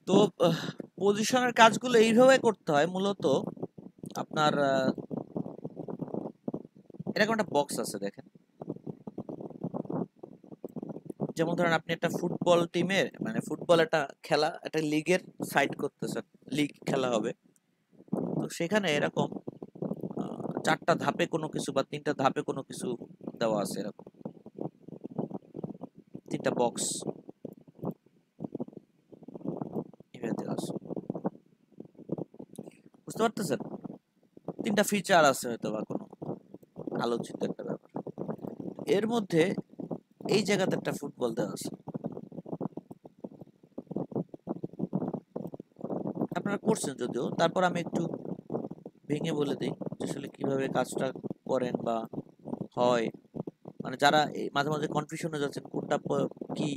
তো পজিশনের কাজগুলো এইভাবে করতে হয় মূলত। আপনার এরকম একটা বক্স আছে দেখেন, যেমন ধরেন আপনি একটা ফুটবল টিমের মানে ফুটবল একটা খেলা একটা লিগের সাইড করতেছেন, লিগ খেলা হবে। তো সেখানে এরকম চারটা ধাপে কোনো কিছু বা তিনটা ধাপে কোনো কিছু দেওয়া আছে, এরকম তিনটা বক্স এভাবে দেওয়া আছে, বুঝতে পারতেছেন? তিনটা ফিচার আছে হয়তো বা কোনো আলোচিত একটা ব্যাপার এর মধ্যে। এই জায়গাতে একটা ফুটবল দেওয়া আছে, আপনারা করছেন যদিও, তারপর আমি একটু ভেঙে বলে দিই যে আসলে কিভাবে কাজটা করেন বা হয়। মানে যারা মাঝে মাঝে কনফিউশন হয়ে যাচ্ছেন কোনটা কি,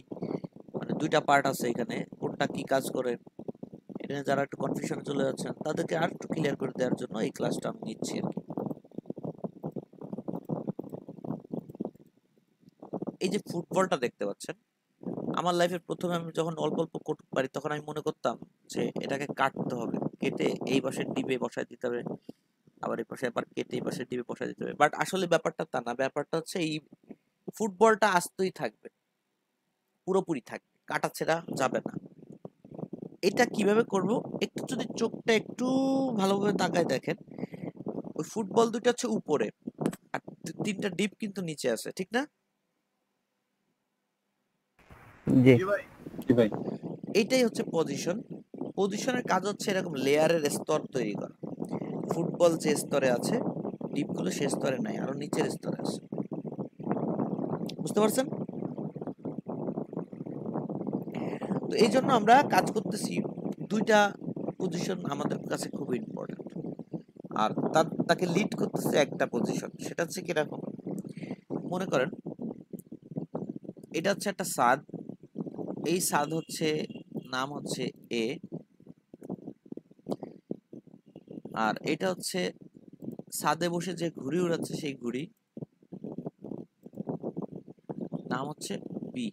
মানে দুইটা পার্ট আছে এখানে, কোনটা কি কাজ করে, এটা নিয়ে যারা একটু কনফিউশনে চলে যাচ্ছেন তাদেরকে আর একটু ক্লিয়ার করে দেওয়ার জন্য এই ক্লাসটা আমি নিচ্ছি আর কি। এই যে ফুটবলটা দেখতে পাচ্ছেন, আমার লাইফে প্রথমে আমি যখন অল্প অল্প করতে পারি তখন আমি মনে করতাম যে এটাকে কাটতে হবে, কেটে এই পাশে ডিবে বসায় দিতে হবে, আবার এই পাশে আবার কেটে এই পাশে ডিবে বসায় দিতে হবে। বাট আসলে ব্যাপারটা তা না, ব্যাপারটা হচ্ছে এই ফুটবলটা আস্তই থাকবে, পুরোপুরি থাকবে, কাটাছেঁড়া যাবে না। এটা কিভাবে করব, একটু যদি চোখটা একটু ভালোভাবে তাকায় দেখেন, ওই ফুটবল দুটো হচ্ছে উপরে আর তিনটা ডিপ কিন্তু নিচে আছে, ঠিক না? জি জি ভাই। এইটাই হচ্ছে পজিশন। পজিশনের কাজ হচ্ছে এরকম লেয়ারের স্তর তৈরি করা। ফুটবল যে স্তরে আছে, ডিপগুলো সে স্তরে নাই, আরো নিচের স্তরে আছে, বুঝতে পারছেন? তো এই জন্য আমরা কাজ করতেছি, দুইটা পজিশন আমাদের কাছে খুব ইম্পর্টেন্ট। আর তাকে লিড করতেছে একটা পজিশন, সেটা হচ্ছে কিরকম, মনে করেন এটা হচ্ছে একটা ছাদ, এই ছাদ হচ্ছে নাম হচ্ছে এ, আর এটা হচ্ছে ছাদে বসে যে ঘুড়ি উড়াচ্ছে সেই ঘুড়ি, নাম হচ্ছে বি।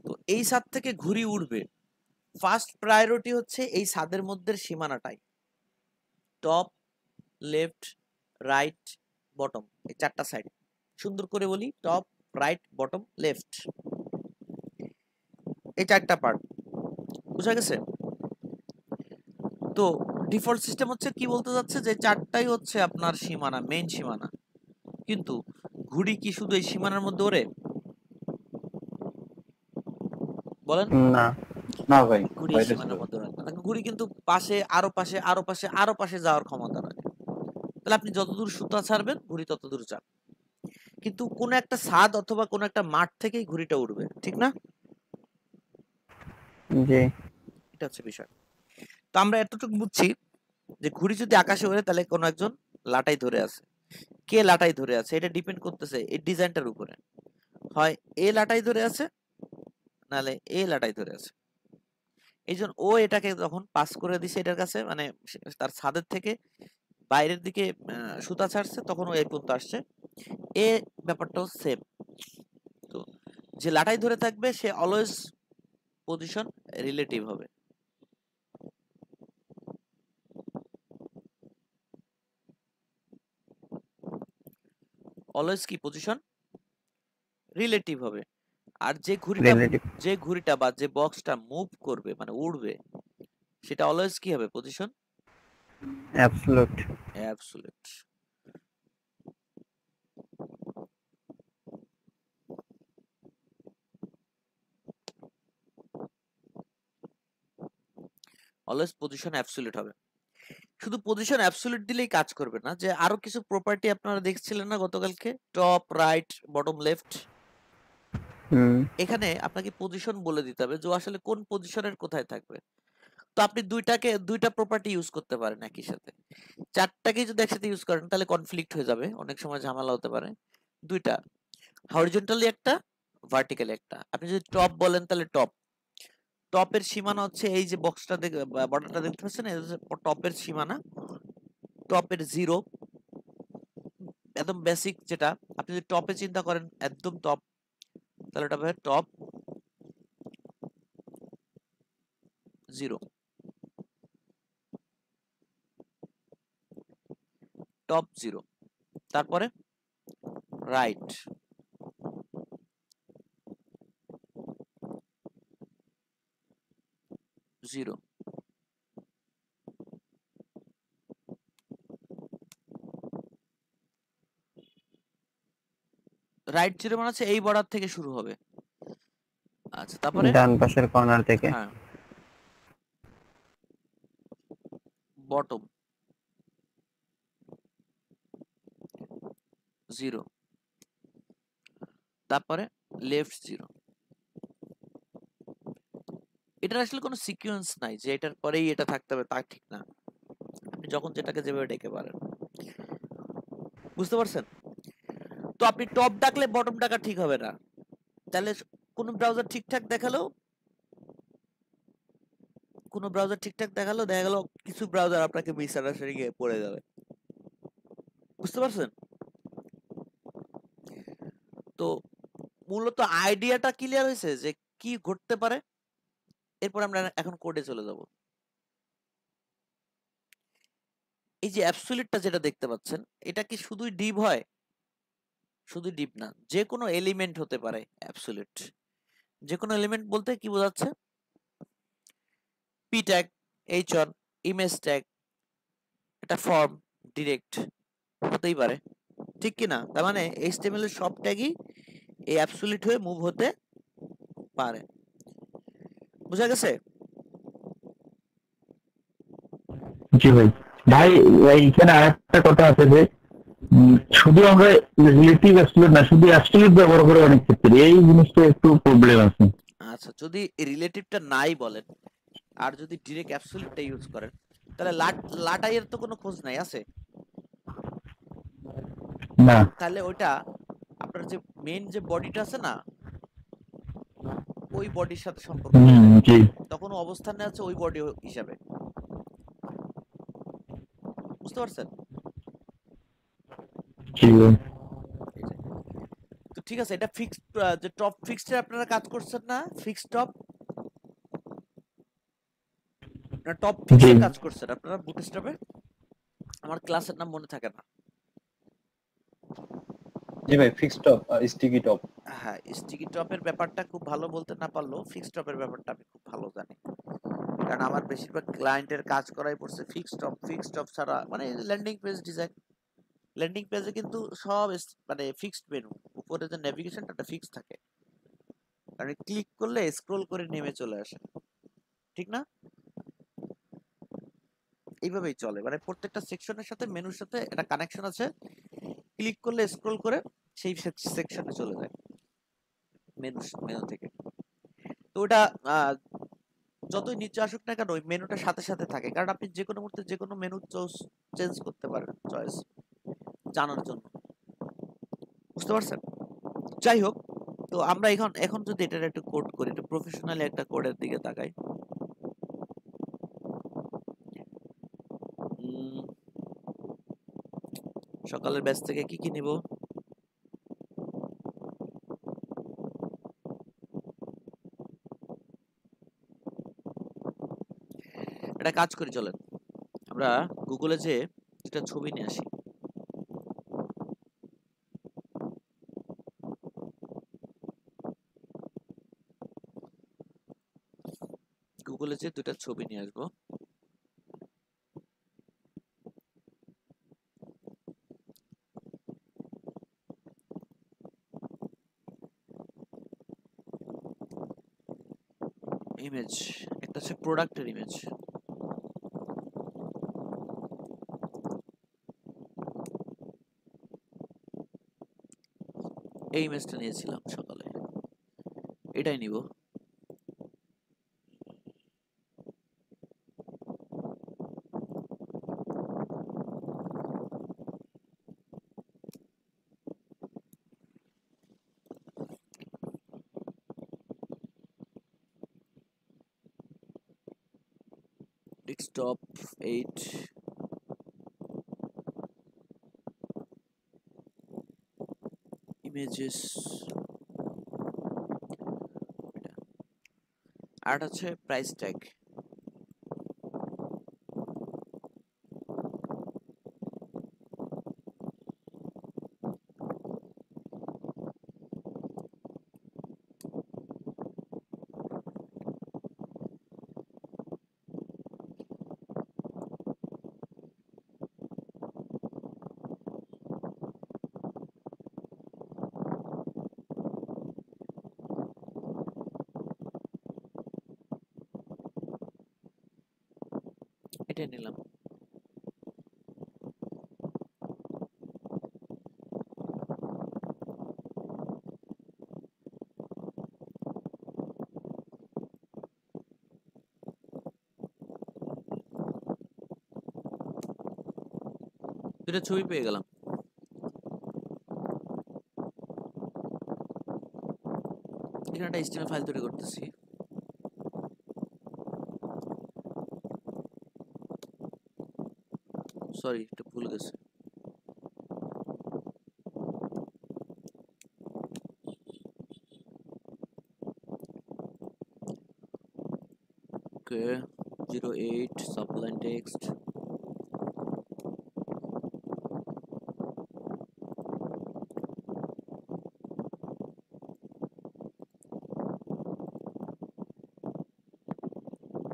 তো এই ছাদ থেকে ঘুড়ি উড়বে, ফার্স্ট প্রায়োরিটি হচ্ছে এই ছাদের মধ্যে সীমানাটাই, টপ, লেফট, রাইট, বটম, এই চারটা সাইড। সুন্দর করে বলি, টপ, রাইট, বটম, লেফট, এই চারটা পার্ট, বুঝা গেছে? তো ডিফল্ট সিস্টেম হচ্ছে কি বলতে যাচ্ছে যে চারটাই হচ্ছে আপনার সীমানা, মেইন সীমানা। কিন্তু ঘুড়ি কি শুধু এই সীমানার মধ্যে ওড়ে? বলেন। না। না ভাই, ঘুড়ি এই বাইরে ছিল। সীমানার মধ্যে ওড়ে না, ঘুড়ি কিন্তু পাশে আরো পাশে আরো পাশে আরো পাশে যাওয়ার ক্ষমতা রাখে। তাহলে আপনি যতদূর সুতা ছাড়বেন ঘুড়ি ততদূর যান। কিন্তু কোন একটা ছাদ অথবা কোন একটা মাঠ থেকেই ঘুড়িটা উড়বে, ঠিক না? জি এটা হচ্ছে বিষয়। তো আমরা এতটুকু বুঝছি যে ঘুড়ি যদি আকাশে ওড়ে তাহলে কোনো একজন লাটাই ধরে আছে। কে লাটাই ধরে আছে এটা ডিপেন্ড করতেছে এই ডিজাইনটার উপরে, হয় এ লাটাই ধরে আছে, নালে এ লাটাই ধরে আছে। এই জন্য ও এটাকে যখন পাস করে দিছে এটার কাছে, মানে তার ছাদের থেকে বাইরের দিকে সুতা ছাড়ছে, তখন ও এই পর্যন্ত আসছে। এ ব্যাপারটাও সেম। তো যে লাটাই ধরে থাকবে সে অলওয়েজ পজিশন রিলেটিভ হবে। অলওয়েজ কি পজিশন রিলেটিভ হবে। আর রিলেটিভ যে ঘুড়িটা বা যে বক্সটা মুভ করবে মানে উড়বে, সেটা অলওয়েজ কি হবে, position absolute. Absolute. Always position absolute হবে। শুধু পজিশন অ্যাবসলিউট দিলেই কাজ করবে না, যে আরো কিছু প্রপার্টি আপনারা দেখছিলেন না গতকালকে, টপ, রাইট, বটম, লেফট, হুম এখানে আপনাকে পজিশন বলে দিতে হবে যে ও আসলে কোন পজিশনের কোথায় থাকবে। তো আপনি দুইটা প্রপার্টি ইউজ করতে পারেন একই সাথে। চারটাকে যদি একসাথে ইউজ করেন তাহলে কনফ্লিক্ট হয়ে যাবে, অনেক সময় ঝামেলা হতে পারে। দুইটা, হরিজন্টালি একটা, ভার্টিক্যালি একটা। আপনি যদি টপ বলেন তাহলে টপ, টপের সীমানা হচ্ছে এই যে বক্সটা বর্ডারটা দেখতে পাচ্ছেন, এটা হচ্ছে টপের সীমানা, টপের জিরো, একদম বেসিক যেটা। আপনি যদি টপে চিন্তা করেন একদম টপ, তাহলে এটা হবে টপ, 0, টপ 0, তারপরে রাইট 0, রাইট 0 মানে হচ্ছে এই বর্ডার থেকে শুরু হবে। আচ্ছা, তারপরে ডান পাশের কর্নার থেকে। হ্যাঁ, বটম 0, তারপরে লেফট 0। এটার আসলে কোনো সিকোয়েন্স নাই যে এটার পরেই এটা থাকতে হবে, তা ঠিক না। আপনি যখন যেটাকে যেভাবে ডেকে পারেন, বুঝতে পারছেন? তো আপনি টপ ডাকলে বটম ডাকা ঠিক হবে না। তাহলে কোন ব্রাউজার ঠিকঠাক দেখালেও দেখা গেল কিছু ব্রাউজার আপনাকে মিসআন্ডারস্ট্যান্ডিং এ পড়ে যাবে। বুঝতে পারছেন? তো মূলত আইডিয়াটা ক্লিয়ার হয়েছে যে কি ঘটতে পারে। এরপর আমরা এখন কোডে চলে যাব। এই যে অ্যাবসলিউটটা যেটা দেখতে পাচ্ছেন, এটা কি শুধুই ডিভ হয়? শুধু ডিভ না, যে কোনো এলিমেন্ট হতে পারে অ্যাবসলিউট। যে কোনো এলিমেন্ট বলতে কি বোঝাচ্ছে? পি ট্যাগ, এইচ1, ইমেজ ট্যাগ, এটা ফর্ম, ডিরেক্ট হতেই পারে, ঠিক কি না? তার মানে এইচটিএমএল এর সব ট্যাগই এই অ্যাবসলিউট হয়ে মুভ হতে পারে। বুঝা গেছে? জি ভাই। ভাই এইখানে আরেকটা কথা আছে যে শুধু আমরা রিলেটিভ অ্যাবসলিউট না, শুধু অ্যাবসলিউট ব্যবহার করে অনেক ক্ষেত্রে এই জিনিসটা একটু প্রবলেম আছে। আচ্ছা, যদি রিলেটিভটা নাই বলেন আর যদি ডিরেক্ট অ্যাবসলিউটটা ইউজ করেন, তাহলে লাটাইয়ের তো কোনো খোঁজ নাই, আছে? না। তাহলে ওইটা আপনার যে মেইন যে বডিটা আছে না, ওই বডির সাথে সম্পর্ক হয়ে যায়, জি তখন অবস্থানে আছে ওই বডি হিসাবে। বুঝতে পারছেন? জি ভাই। তো ঠিক আছে, এটা ফিক্সড, যে টপ ফিক্সড আপনারা কাজ করছেন না, ফিক্সড টপ না, টপ জি ফিক্সে কাজ করছেন আপনারা বুটস্ট্র্যাপে? আমার ক্লাসের নাম মনে থাকে না। জি ভাই, ফিক্সড টপ আর স্টিকি টপ। হ্যাঁ, স্টিকি টপের ব্যাপারটা খুব ভালো বলতে না পারলেও ফিক্সড টপের ব্যাপারটা আমি খুব ভালো জানি, কারণ আমার বেশিরভাগ ক্লায়েন্টের কাজ করাই পড়ছে ফিক্সড টপ। ফিক্সড টপ ছাড়া মানে ল্যান্ডিং পেজ ডিজাইন, ল্যান্ডিং পেজে কিন্তু সব মানে ফিক্সড মেনু, উপরে যে নেভিগেশনটা ফিক্স থাকে, কারণ ক্লিক করলে স্ক্রল করে নেমে চলে আসে, ঠিক না? এইভাবেই চলে, মানে প্রত্যেকটা সেকশনের সাথে মেনুর সাথে একটা কানেকশন আছে, ক্লিক করলে স্ক্রল করে সেই সেকশনে চলে যায় মেনু মেনু থেকে। তো ওটা যতই নিচে আসুক না কেন ওই মেনুটার সাথে সাথে থাকে, কারণ আপনি যে কোনো মুহূর্তে যে কোনো মেনু চেঞ্জ করতে পারেন চয়েস জানার জন্য। বুঝতে পারছেন? যাই হোক, তো আমরা এখন যদি এটার একটু কোড করি, একটু প্রফেশনালি একটা কোডের দিকে তাকাই। সকালের ব্যাচ থেকে কি কি নিব? একটা কাজ করি, চলেন আমরা গুগলে যে একটা ছবি নিয়ে আসি। গুগলে যে দুটা ছবি নিয়ে আসবো। ইমেজ, একটা হচ্ছে প্রোডাক্টের ইমেজ, এই ইমেজটা নিয়েছিলাম সকালে, এটাই নিব। ডেস্কটপ 8, ইমেজেস, আর হচ্ছে প্রাইস ট্যাগ। এটাই নিলাম। দুটো ছবি পেয়ে গেলাম। এখানে একটা HTML ফাইল তৈরি করতেছি। সরি, একটু ভুল গেছে। ওকে, 08 সাবলাইন টেক্সট।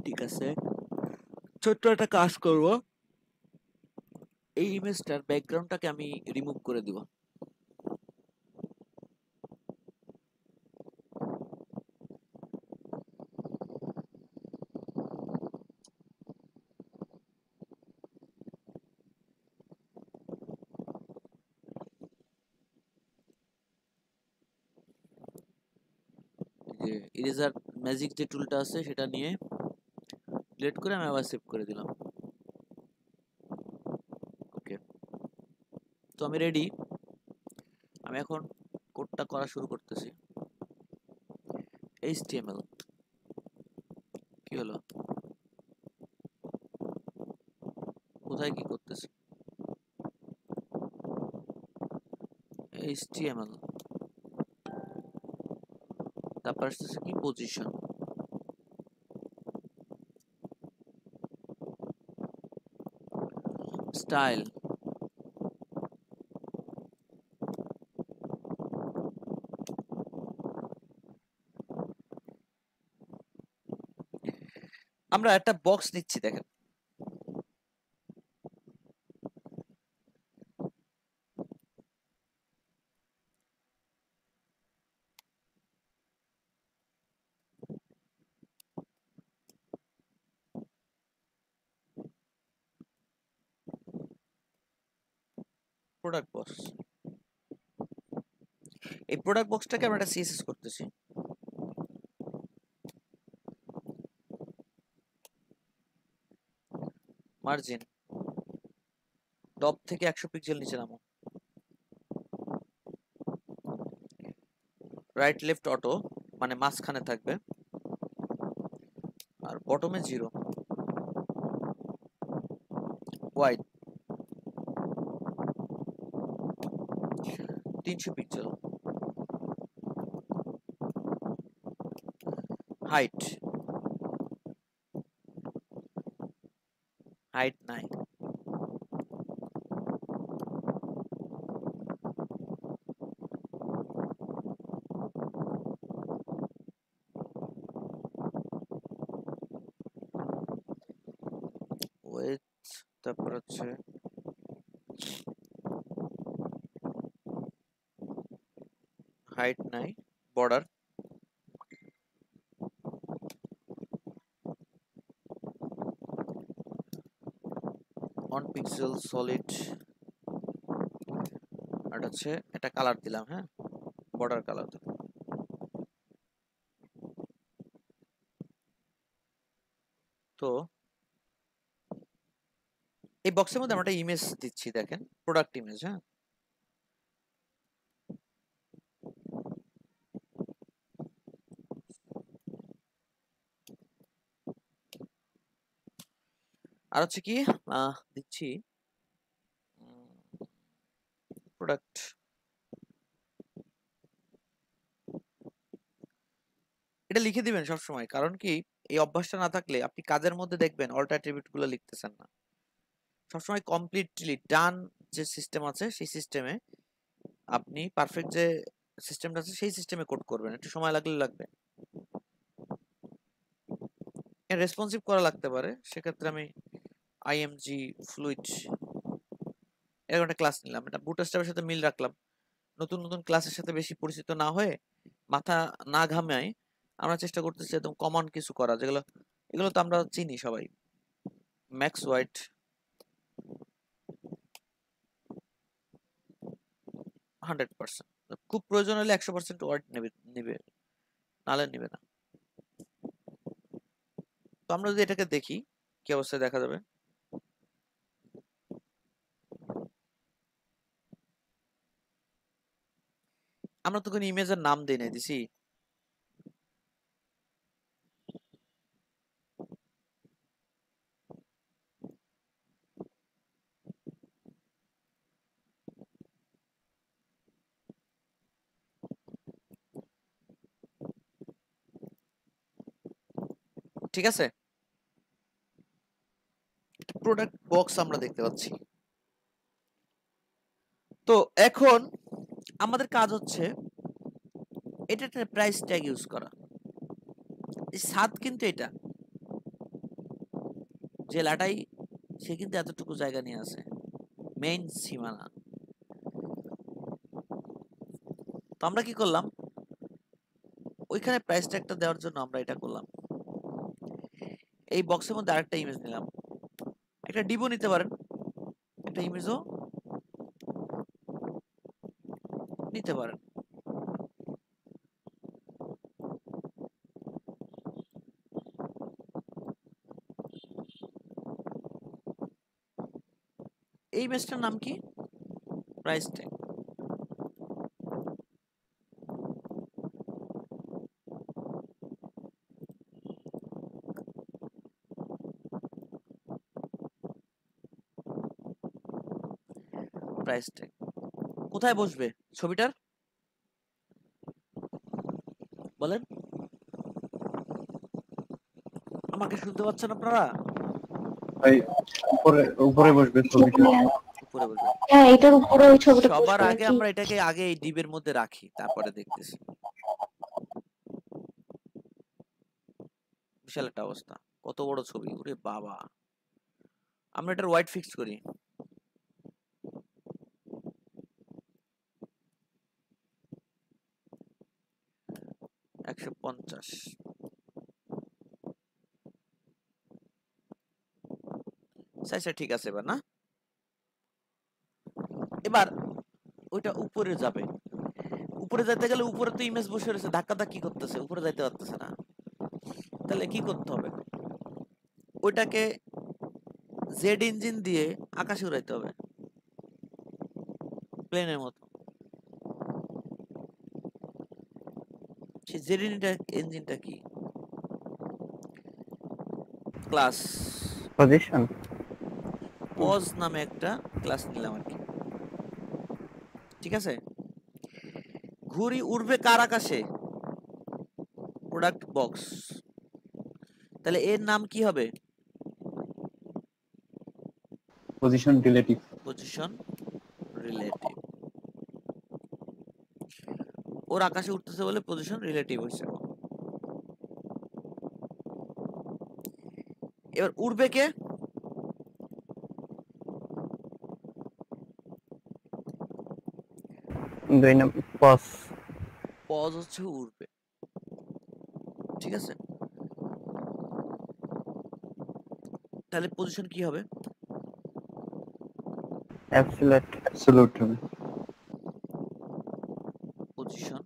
ঠিক আছে, ছোট্ট একটা কাজ করব। এই ইমেজটার ব্যাকগ্রাউন্ডটাকে আমি রিমুভ করে দিব। যে ইরেজার ম্যাজিক যে টুলটা আছে সেটা নিয়ে ডিলিট করে আমি আবার সেভ করে দিলাম। ওকে, তো আমি রেডি। আমি এখন কোডটা করা শুরু করতেছি। HTML কি হলো, কোথায় কি করতেছি? HTML, তারপর আসতেছে কি পজিশন, স্টাইল, আমরা একটা বক্স নিচ্ছি দেখেন। প্রোডাক্ট বক্স, এই প্রোডাক্ট বক্সটাকে আমরা একটা CSS করতেছি। মার্জিন টপ থেকে 100 পিক্সেল নিচে নামো। রাইট লেফট অটো মানে মাঝখানে থাকবে, আর বটমে 0। Wide 300 pixel. হাইট নাই। ওয়েট, তারপর হচ্ছে হাইট নাই। বর্ডার 1 পিক্সেল সলিড, আর হচ্ছে একটা কালার দিলাম। হ্যাঁ, বর্ডার কালার দিলাম। তো এই বক্সের মধ্যে আমরা একটা ইমেজ দিচ্ছি, দেখেন প্রোডাক্ট ইমেজ। হ্যাঁ, আর হচ্ছে কি দিচ্ছি প্রোডাক্ট। এটা লিখে দিবেন সব সময়, কারণ কি এই অভ্যাসটা না থাকলে আপনি কাজের মধ্যে দেখবেন অল্ট অ্যাট্রিবিউট গুলো লিখতেছেন না। সবসময় কমপ্লিটলি ডান যে সিস্টেম আছে সেই সিস্টেমে আপনি পারফেক্ট যে সিস্টেমটা আছে সেই সিস্টেমে কোড করবেন। একটু সময় লাগলে লাগবে, রেসপন্সিভ করা লাগতে পারে। সেক্ষেত্রে আমি IMG ফ্লুইড এরকম একটা ক্লাস নিলাম, এটা বুটস্ট্র্যাপের সাথে মিল রাখলাম। নতুন নতুন ক্লাসের সাথে বেশি পরিচিত না হয়ে, মাথা না ঘামায় আমরা চেষ্টা করতেছি একদম কমন কিছু করা, যেগুলো এগুলো তো আমরা চিনি সবাই। ম্যাক্স হোয়াইট 100%, খুব প্রয়োজন হলে 100% হোয়াইট নেবে, নাহলে নেবে না। তো আমরা যদি এটাকে দেখি কি অবস্থায় দেখা যাবে, আমরা তো কোনো ইমেজের নাম দিই নাই, দিছি? ঠিক আছে, প্রোডাক্ট বক্স আমরা দেখতে পাচ্ছি। তো এখন আমাদের কাজ হচ্ছে এটা একটা প্রাইস ট্যাগ ইউজ করা। এই সাত কিন্তু এটা যে লাটাই, সে কিন্তু এতটুকু জায়গা নিয়ে আছে, মেইন সীমানা। তো আমরা কি করলাম, ওইখানে প্রাইস ট্যাগটা দেওয়ার জন্য আমরা এটা করলাম, এই বক্সের মধ্যে আরেকটা ইমেজ নিলাম, একটা ডিবো নিতে পারেন, একটা ইমেজও নিতে পারেন। এই ইমেজটার নাম কি, প্রাইস ট্যাগ। প্রাইস ট্যাগ কোথায় বসবে ছবিটার, বলেন? আমাকে শুনতে পাচ্ছেন আপনারা? ভাই উপরে উপরে বসবে ছবিটা। উপরে বসবে। হ্যাঁ, এটার উপরে ওই ছবিটা সবার বসবে আগে নাকি? আমরা এটাকে আগে এই ডিবের মধ্যে রাখি, তারপরে দেখতেছি। বিশাল একটা অবস্থা, কত বড় ছবি, ওরে বাবা। আমরা এটার হোয়াইট ফিক্স করি, $150। সাইজটা ঠিক আছে এবার না? এবার ওইটা উপরে যাবে, উপরে যেতে গেলে উপরে তো ইমেজ বসে রয়েছে, ধাক্কা ধাক্কি করতেছে, উপরে যাইতে পারতেছে না। তাহলে কি করতে হবে, ওইটাকে জেড ইঞ্জিন দিয়ে আকাশে উড়াইতে হবে, প্লেনের মতো। সেই জেড ইঞ্জিনটা কি, ক্লাস পজিশন। পজ নামে একটা ক্লাস নিলাম আর কি। ঠিক আছে, ঘুড়ি উড়বে কার আকাশে, প্রোডাক্ট বক্স। তাহলে এর নাম কি হবে, পজিশন রিলেটিভ। Position relative. ওর আকাশে উঠতেছে বলে পজিশন রিলেটিভ হয়েছে। এবার উড়বে কে, দুই নম্বর পজ। পজ হচ্ছে উড়বে। ঠিক আছে, তাহলে পজিশন কি হবে, অ্যাবসলিউট। অ্যাবসলিউট হবে। পজিশন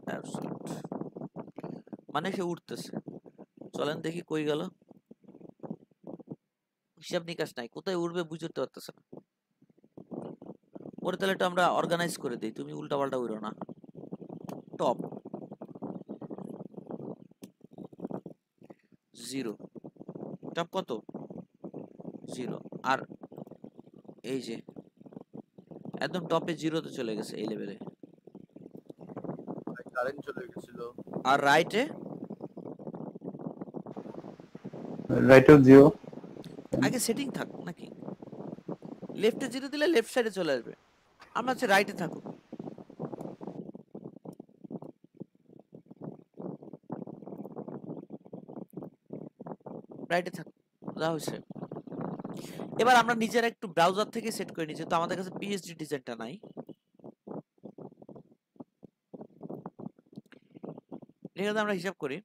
অ্যাবসলিউট, মানে সে উঠতেছে। চলেন দেখি কই গেল, হিসাব নিকাশ নাই, কোথায় উড়বে বুঝতে পারতেছে না। ওরে তাহলে এটা আমরা অর্গানাইজ করে দিই, তুমি উল্টা পাল্টা উড়ো না। টপ 0, টপ কত 0, আর এই যে একদম টপে 0-তে চলে গেছে এই লেভেলে। কারেন্ট চলে গেছিল। আর রাইটে রাইটও 0। আগে সেটিং থাক নাকি, লেফটে 0 দিলে লেফট সাইডে চলে আসবে, আমরা হচ্ছে রাইটে থাকুক। রাইটে থাকুক, যা হয়েছে। এবার আমরা নিজেরা একটু ব্রাউজার থেকে সেট করে নিই, যেহেতু আমাদের কাছে পিএইচডি ডিজাইনটা নাই। এখানে আমরা হিসাব করি,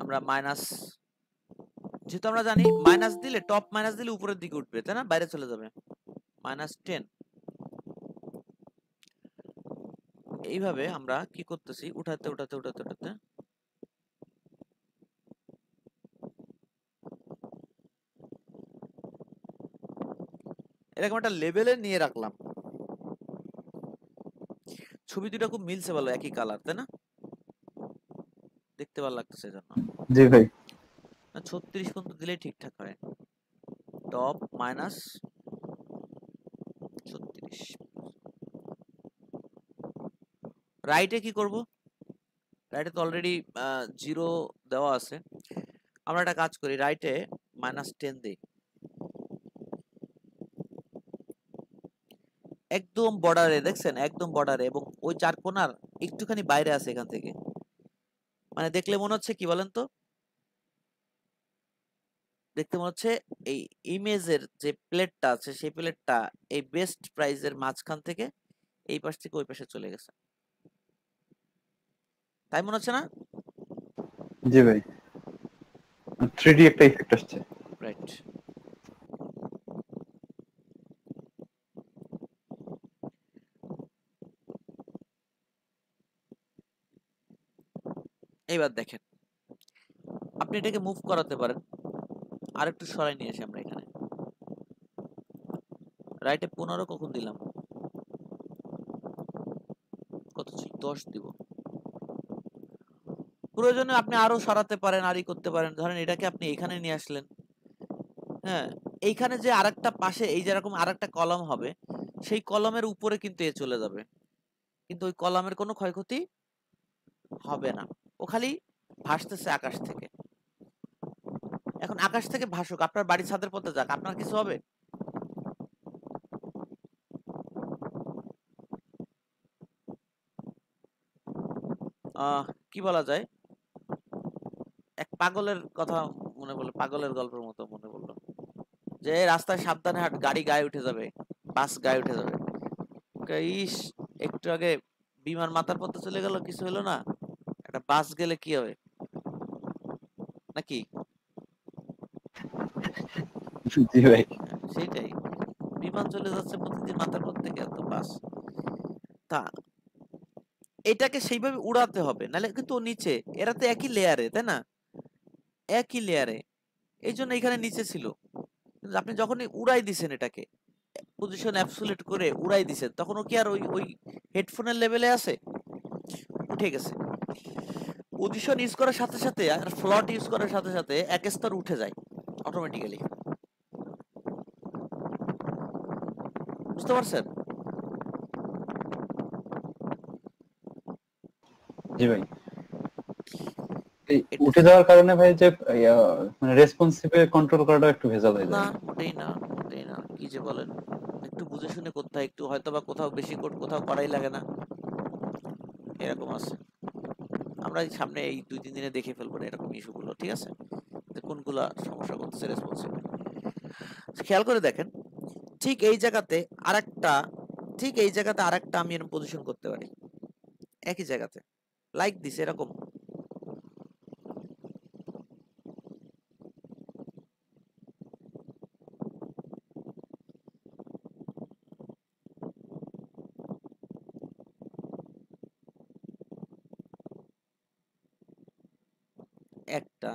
আমরা মাইনাস, যেহেতু আমরা জানি মাইনাস দিলে টপ মাইনাস দিলে উপরের দিকে উঠবে, তাই না, বাইরে চলে যাবে, -10। এইভাবে আমরা কি করতেছি, উঠাতে উঠাতে উঠাতে উঠাতে এরকম একটা লেভেলে নিয়ে রাখলাম। ছবি দুটো খুব মিলছে, বলো একই কালার, তাই না, দেখতে ভালো লাগতেছে এজন্য। জি ভাই। 36 পর্যন্ত দিলেই ঠিকঠাক হয়, টপ -36। রাইটে কি করব, রাইটে তো অলরেডি 0 দেওয়া আছে, আমরা একটা কাজ করি, রাইটে -10 দিই, একদম বর্ডারে, দেখছেন একদম বর্ডারে, এবং ওই চার কোণার একটুখানি বাইরে আছে এখান থেকে, মানে দেখলে মনে হচ্ছে কি বলেন তো, দেখতে মনে হচ্ছে এই ইমেজের যে প্লেটটা আছে সেই প্লেটটা এই বেস্ট প্রাইজের মাঝখান থেকে এই পাশ থেকে ওই পাশে চলে গেছে, তাই মনে হচ্ছে না? জি ভাই, 3D একটা ইফেক্ট আসছে। রাইট। এইবার দেখেন, আপনি এটাকে মুভ করাতে পারেন, আর একটু সরাই নিয়ে আসি আমরা এখানে, রাইটে 15 কখন দিলাম, কত ছিল, 10 দিব, প্রয়োজনে আপনি আরো সরাতে পারেন, আরই করতে পারেন, ধরেন এটাকে আপনি এখানে নিয়ে আসলেন, হ্যাঁ, এইখানে যে আরেকটা পাশে এই যেরকম আরেকটা কলাম হবে, সেই কলামের উপরে কিন্তু এ চলে যাবে, কিন্তু ওই কলামের কোনো ক্ষয়ক্ষতি হবে না, ও খালি ভাসতেছে আকাশ থেকে। এখন আকাশ থেকে ভাসুক, আপনার বাড়ির ছাদের পথে যাক, আপনার কিছু হবে? কি বলা যায়, এক পাগলের কথা মনে পড়লো, পাগলের গল্পের মতো মনে পড়লো, যে রাস্তায় সাবধানে হাঁট, গাড়ি গায়ে উঠে যাবে, বাস গায়ে উঠে যাবে, ইস, একটু আগে বিমান মাথার পথে চলে গেল, কিছু হলো না, একটা বাস গেলে কি হবে, নাকি? জি ভাই। সেইটাই, বিমান চলে যাচ্ছে প্রতিদিন মাথার পথ থেকে, এত বাস, তা এটাকে সেইভাবে উড়াতে হবে, নাহলে কিন্তু ও নিচে, এরা তো একই লেয়ারে, তাই না, একই লেয়ারে, এই জন্য এখানে নিচে ছিল, কিন্তু আপনি যখনই উড়াই দিছেন, এটাকে পজিশন অ্যাবসোলিউট করে উড়াই দিছেন, তখন ও কি আর ওই ওই হেডফোনের লেভেলে আছে, উঠে গেছে, পজিশন ইউজ করার সাথে সাথে আর ফ্লট ইউজ করার সাথে সাথে এক স্তর উঠে যায় অটোমেটিক্যালি, বুঝতে পারছেন? জি ভাই, এই এটা উঠে যাওয়ার কারণে ভাই যে মানে রেসপন্সিভে কন্ট্রোল করাটা একটু ভেজাল হয়ে না, যায়। মোটেই না, মোটেই না, কি যে বলেন, একটু বুঝে শুনে করতে হয়, একটু হয়তো বা কোথাও বেশি কোড কোথাও করাই লাগে না, এরকম আছে, আমরা এই সামনে এই 2-3 দিনে দেখে ফেলবো না এরকম ইস্যুগুলো, ঠিক আছে, যে কোনগুলা সমস্যা করতেছে রেসপন্সিভ। খেয়াল করে দেখেন, ঠিক এই জায়গাতে আরেকটা, ঠিক এই জায়গাতে আরেকটা আমি এরকম পজিশন করতে পারি, একই জায়গাতে লাইক দিস এরকম, একটা,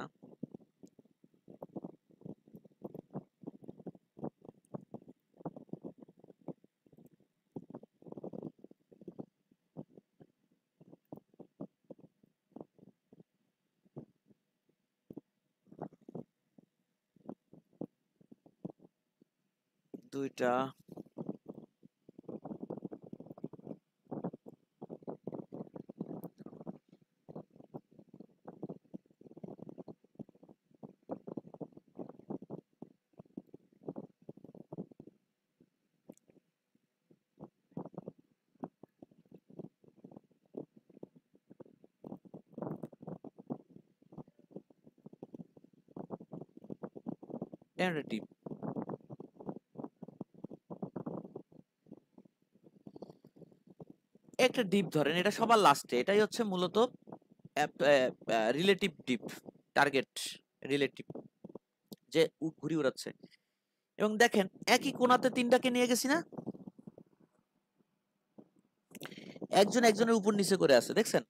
দুইটা, একটা ডিপ, একটা ডিপ ধরেন, এটা সবার লাস্টে, এটাই হচ্ছে মূলত রিলেটিভ ডিপ, টার্গেট রিলেটিভ যে ঘুড়ি উড়াচ্ছে। এবং দেখেন একই কোণাতে তিনটাকে নিয়ে গেছি না, একজন একজনের উপর নিচে করে আছে, দেখছেন?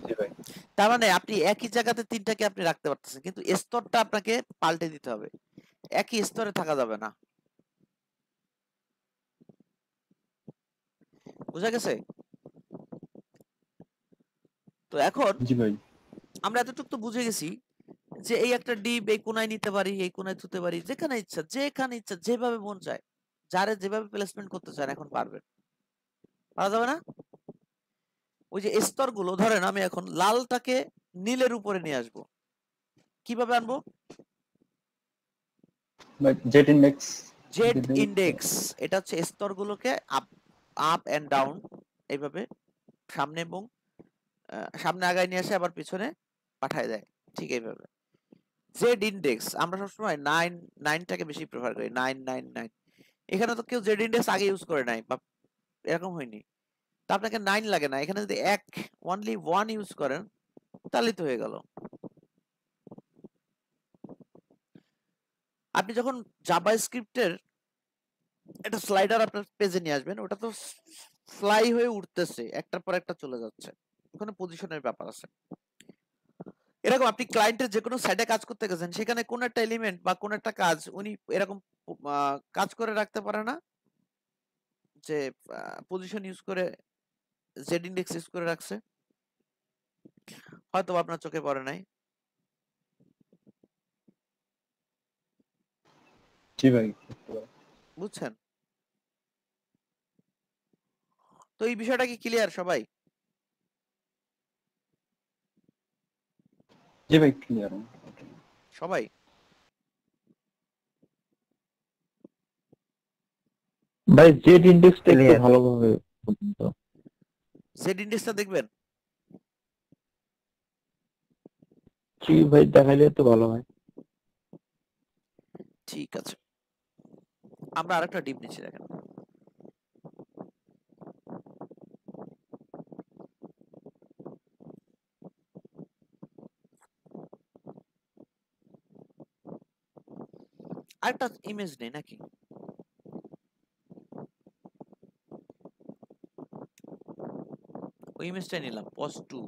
জি ভাই। তার মানে আপনি একই জায়গাতে তিনটাকে আপনি রাখতে পারতেছেন, কিন্তু স্তরটা আপনাকে পাল্টে দিতে হবে, একই স্তরে থাকা যাবে না। বুঝা গেছে? তো এখন জি ভাই। আমরা এতটুকু তো বুঝে গেছি যে এই একটা ডিপ এই কোনায় নিতে পারি, এই কোনায় থুতে পারি, যেখানে ইচ্ছা যেভাবে মন চায়, যারে যেভাবে প্লেসমেন্ট করতে চান এখন পারবেন। পারা যাবে না? ওই যে স্তরগুলো, ধরেন আমি এখন লালটাকে নীলের উপরে নিয়ে আসবো, কিভাবে আনবো? ভাই জেড ইন্ডেক্স জেড ইন্ডেক্স, এটা হচ্ছে স্তরগুলোকে আপ আপ এন্ড ডাউন এইভাবে সামনে এবং সামনে আগায় নিয়ে আসে, আবার পিছনে পাঠায় দেয়, ঠিক এইভাবে। জেড ইন্ডেক্স আমরা সবসময় 9টাকে বেশি প্রেফার করি, 999। এখানে তো কেউ জেড ইন্ডেক্স আগে ইউজ করে নাই বা এরকম হয়নি, তা আপনাকে 9 লাগে না, এখানে যদি অনলি 1 ইউজ করেন তাহলে তো হয়ে গেল। আপনি যখন জাভাস্ক্রিপ্টের একটা স্লাইডার আপনার পেজে নিয়ে আসবেন, ওটা তো ফ্লাই হয়ে উঠতেছে, একটার পর একটা চলে যাচ্ছে, ওখানে পজিশনের ব্যাপার আছে। এরকম আপনি ক্লায়েন্টের যে কোনো সাইডে কাজ করতে গেছেন, সেখানে কোন একটা এলিমেন্ট বা কোন একটা কাজ উনি এরকম কাজ করে রাখতে পারে না যে পজিশন ইউজ করে জেড ইন্ডেক্স ইউজ করে রাখছে, হয়তো আপনার চোখে পড়ে নাই। জি ভাই। বুঝছেন? তো এই বিষয়টা কি ক্লিয়ার সবাই? জি ভাই ক্লিয়ার। সবাই ভাই জেড ইন্ডেক্সটা একটু Clear. ভালোভাবে বলুন তো। জেড ইন্ডেক্সটা দেখবেন। জি ভাই, দেখাইলে তো ভালো হয়। ঠিক আছে, আমরা আরেকটা ডিপ নিচ্ছি, দেখেন। আরেকটা ইমেজ নেই নাকি? ওই ইমেজটাই নিলাম, পোস্ট 2।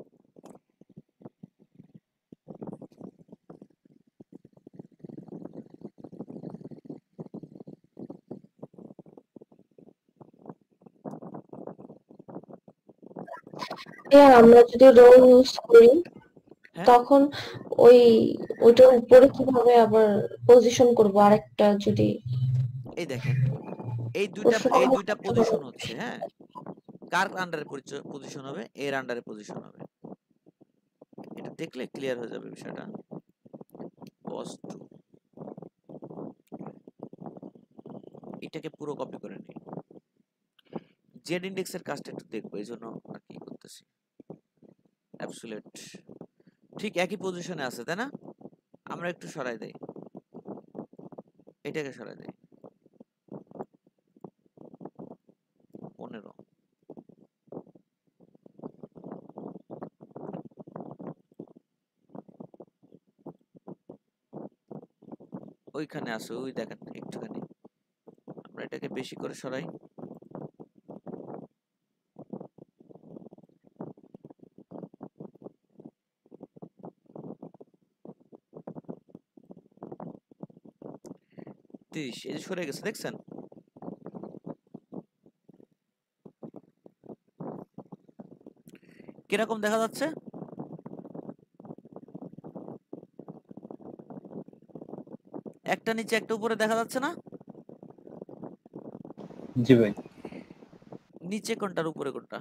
হ্যাঁ, আমরা যদি রো ইউজ করি হ্যাঁ, তখন ওই ওইটার উপরে কিভাবে আবার পজিশন করব আরেকটা যদি এই দেখেন এই প্রশ্ন দুইটা পজিশন হচ্ছে, হ্যাঁ, কার আন্ডারে পজিশন হবে? এর আন্ডারে পজিশন হবে। এটা দেখলে ক্লিয়ার হয়ে যাবে বিষয়টা। পোস্ট 2 এটাকে পুরো কপি করে নিই। জেড ইন্ডেক্স এর কাজটা একটু দেখবো, এই জন্য আর কি করতেছি। অ্যাবসলিউট ঠিক একই পজিশনে আছে, তাই না? আমরা একটু সরাই দেই, এটাকে সরাই দেই 15। ওইখানে আছে, ওই দেখেন একটুখানি, আমরা এটাকে বেশি করে সরাই। এই যে সরে গেছে, দেখছেন? কিরকম দেখা যাচ্ছে? একটা নিচে একটা উপরে দেখা যাচ্ছে না? জি ভাই। নিচে কোনটার উপরে কোনটা?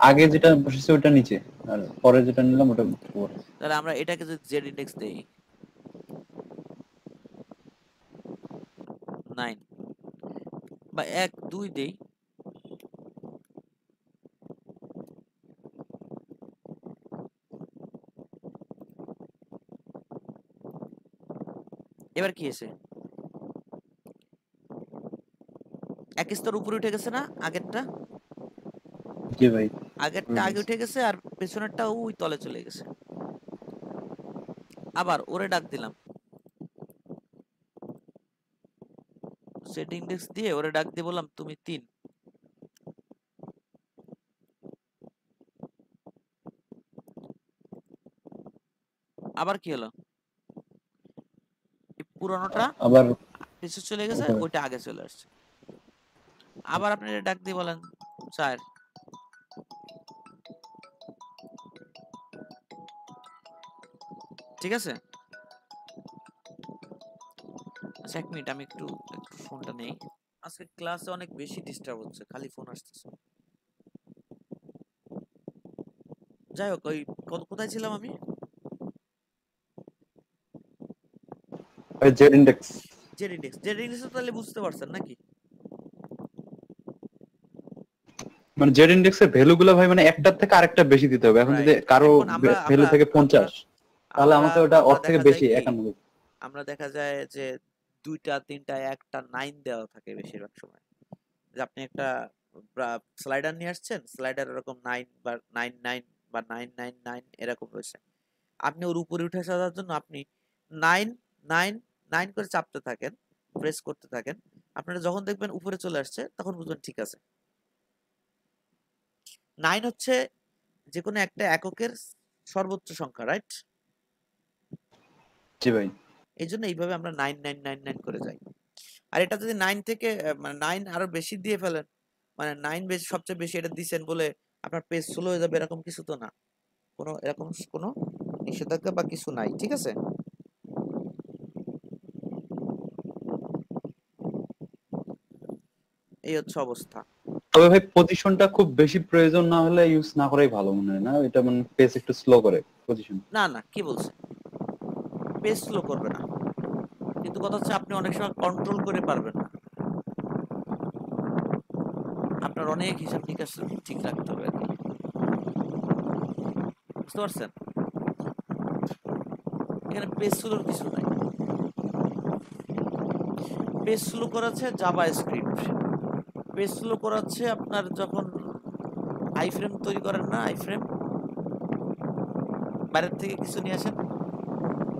আগে যেটা বসেছে ওটা নিচে, আর পরে যেটা নিলাম ওটা উপরে। তাহলে আমরা এটাকে যদি জেড ইন্ডেক্স দেই 9 বা 1 2 দেই, এবার কি হয়েছে? এক স্তর উপরে উঠে গেছে না আগেরটা? জি ভাই। আগেরটা আগে উঠে গেছে আর পেছনেরটা ওই তলে চলে গেছে। আবার ওরে ডাক দিলাম, সেট ইন্ডেক্স দিয়ে ওরে ডাক দিয়ে বললাম তুমি 3। আবার কি হলো, এই পুরনোটা আবার পিছু চলে গেছে, ওকে। ওইটা আগে চলে আসছে। আবার আপনি এটা ডাক দিয়ে বলেন 4। ঠিক আছে? আচ্ছা 1 মিনিট, আমি একটু একটু ফোনটা নেই। আজকে ক্লাসে অনেক বেশি ডিস্টার্ব হচ্ছে, খালি ফোন আসতেছে। যাই হোক, ওই কোথায় ছিলাম আমি? Z index. Z index. Z index তাহলে বুঝতে পারছেন নাকি? মানে জেড ইন্ডেক্সের ভ্যালু গুলো ভাই মানে একটার থেকে আরেকটা বেশি দিতে হবে। এখন যদি রাইট। কারো এখন আমরা ভ্যালু আমরা থেকে আমরা 50, তাহলে আমরা আমাকে ওটা আমরা ওর থেকে দেখা যায় বেশি কি, 91। আমরা দেখা যায় যে 2টা 3টা একটা 9 দেওয়া থাকে বেশিরভাগ সময়। যে আপনি একটা স্লাইডার নিয়ে আসছেন, স্লাইডার এরকম 9 বা 99 বা 999 এরকম রয়েছে। আপনি ওর উপরে উঠে আসার জন্য আপনি 9 9 9 করে চাপতে থাকেন, প্রেস করতে থাকেন। আপনারা যখন দেখবেন উপরে চলে আসছে তখন বুঝবেন ঠিক আছে। 9 হচ্ছে যে কোনো একটা এককের সর্বোচ্চ সংখ্যা, রাইট? জি ভাই। এই জন্য এইভাবে আমরা 9999 করে যাই। আর এটা যদি 9 থেকে মানে 9 আরো বেশি দিয়ে ফেলেন, মানে 9 বেশি সবচেয়ে বেশি এটা দিচ্ছেন বলে আপনার পেজ স্লো হয়ে যাবে এরকম কিছু তো না। কোনো এরকম কোনো নিষেধাজ্ঞা বা কিছু নাই, ঠিক আছে? এই হচ্ছে অবস্থা। তবে ভাই পজিশনটা খুব বেশি প্রয়োজন না হলে ইউজ না করাই ভালো মনে হয় না? এটা মানে পেজ একটু স্লো করে পজিশন। না না, কি বলছে, পেজ স্লো করবে না, কিন্তু কথা হচ্ছে আপনি অনেক সময় কন্ট্রোল করে পারবেন না। আপনার অনেক হিসাব নিকাশ ঠিক রাখতে হবে আর কি। বুঝতে পারছেন? এখানে পেজ স্লোর কিছু নাই। পেজ স্লো করাচ্ছে জাভা স্ক্রিপ্ট। পেজ স্লো করাচ্ছে আপনার যখন আইফ্রেম তৈরি করেন না, আইফ্রেম বাইরের থেকে কিছু নিয়ে আসেন,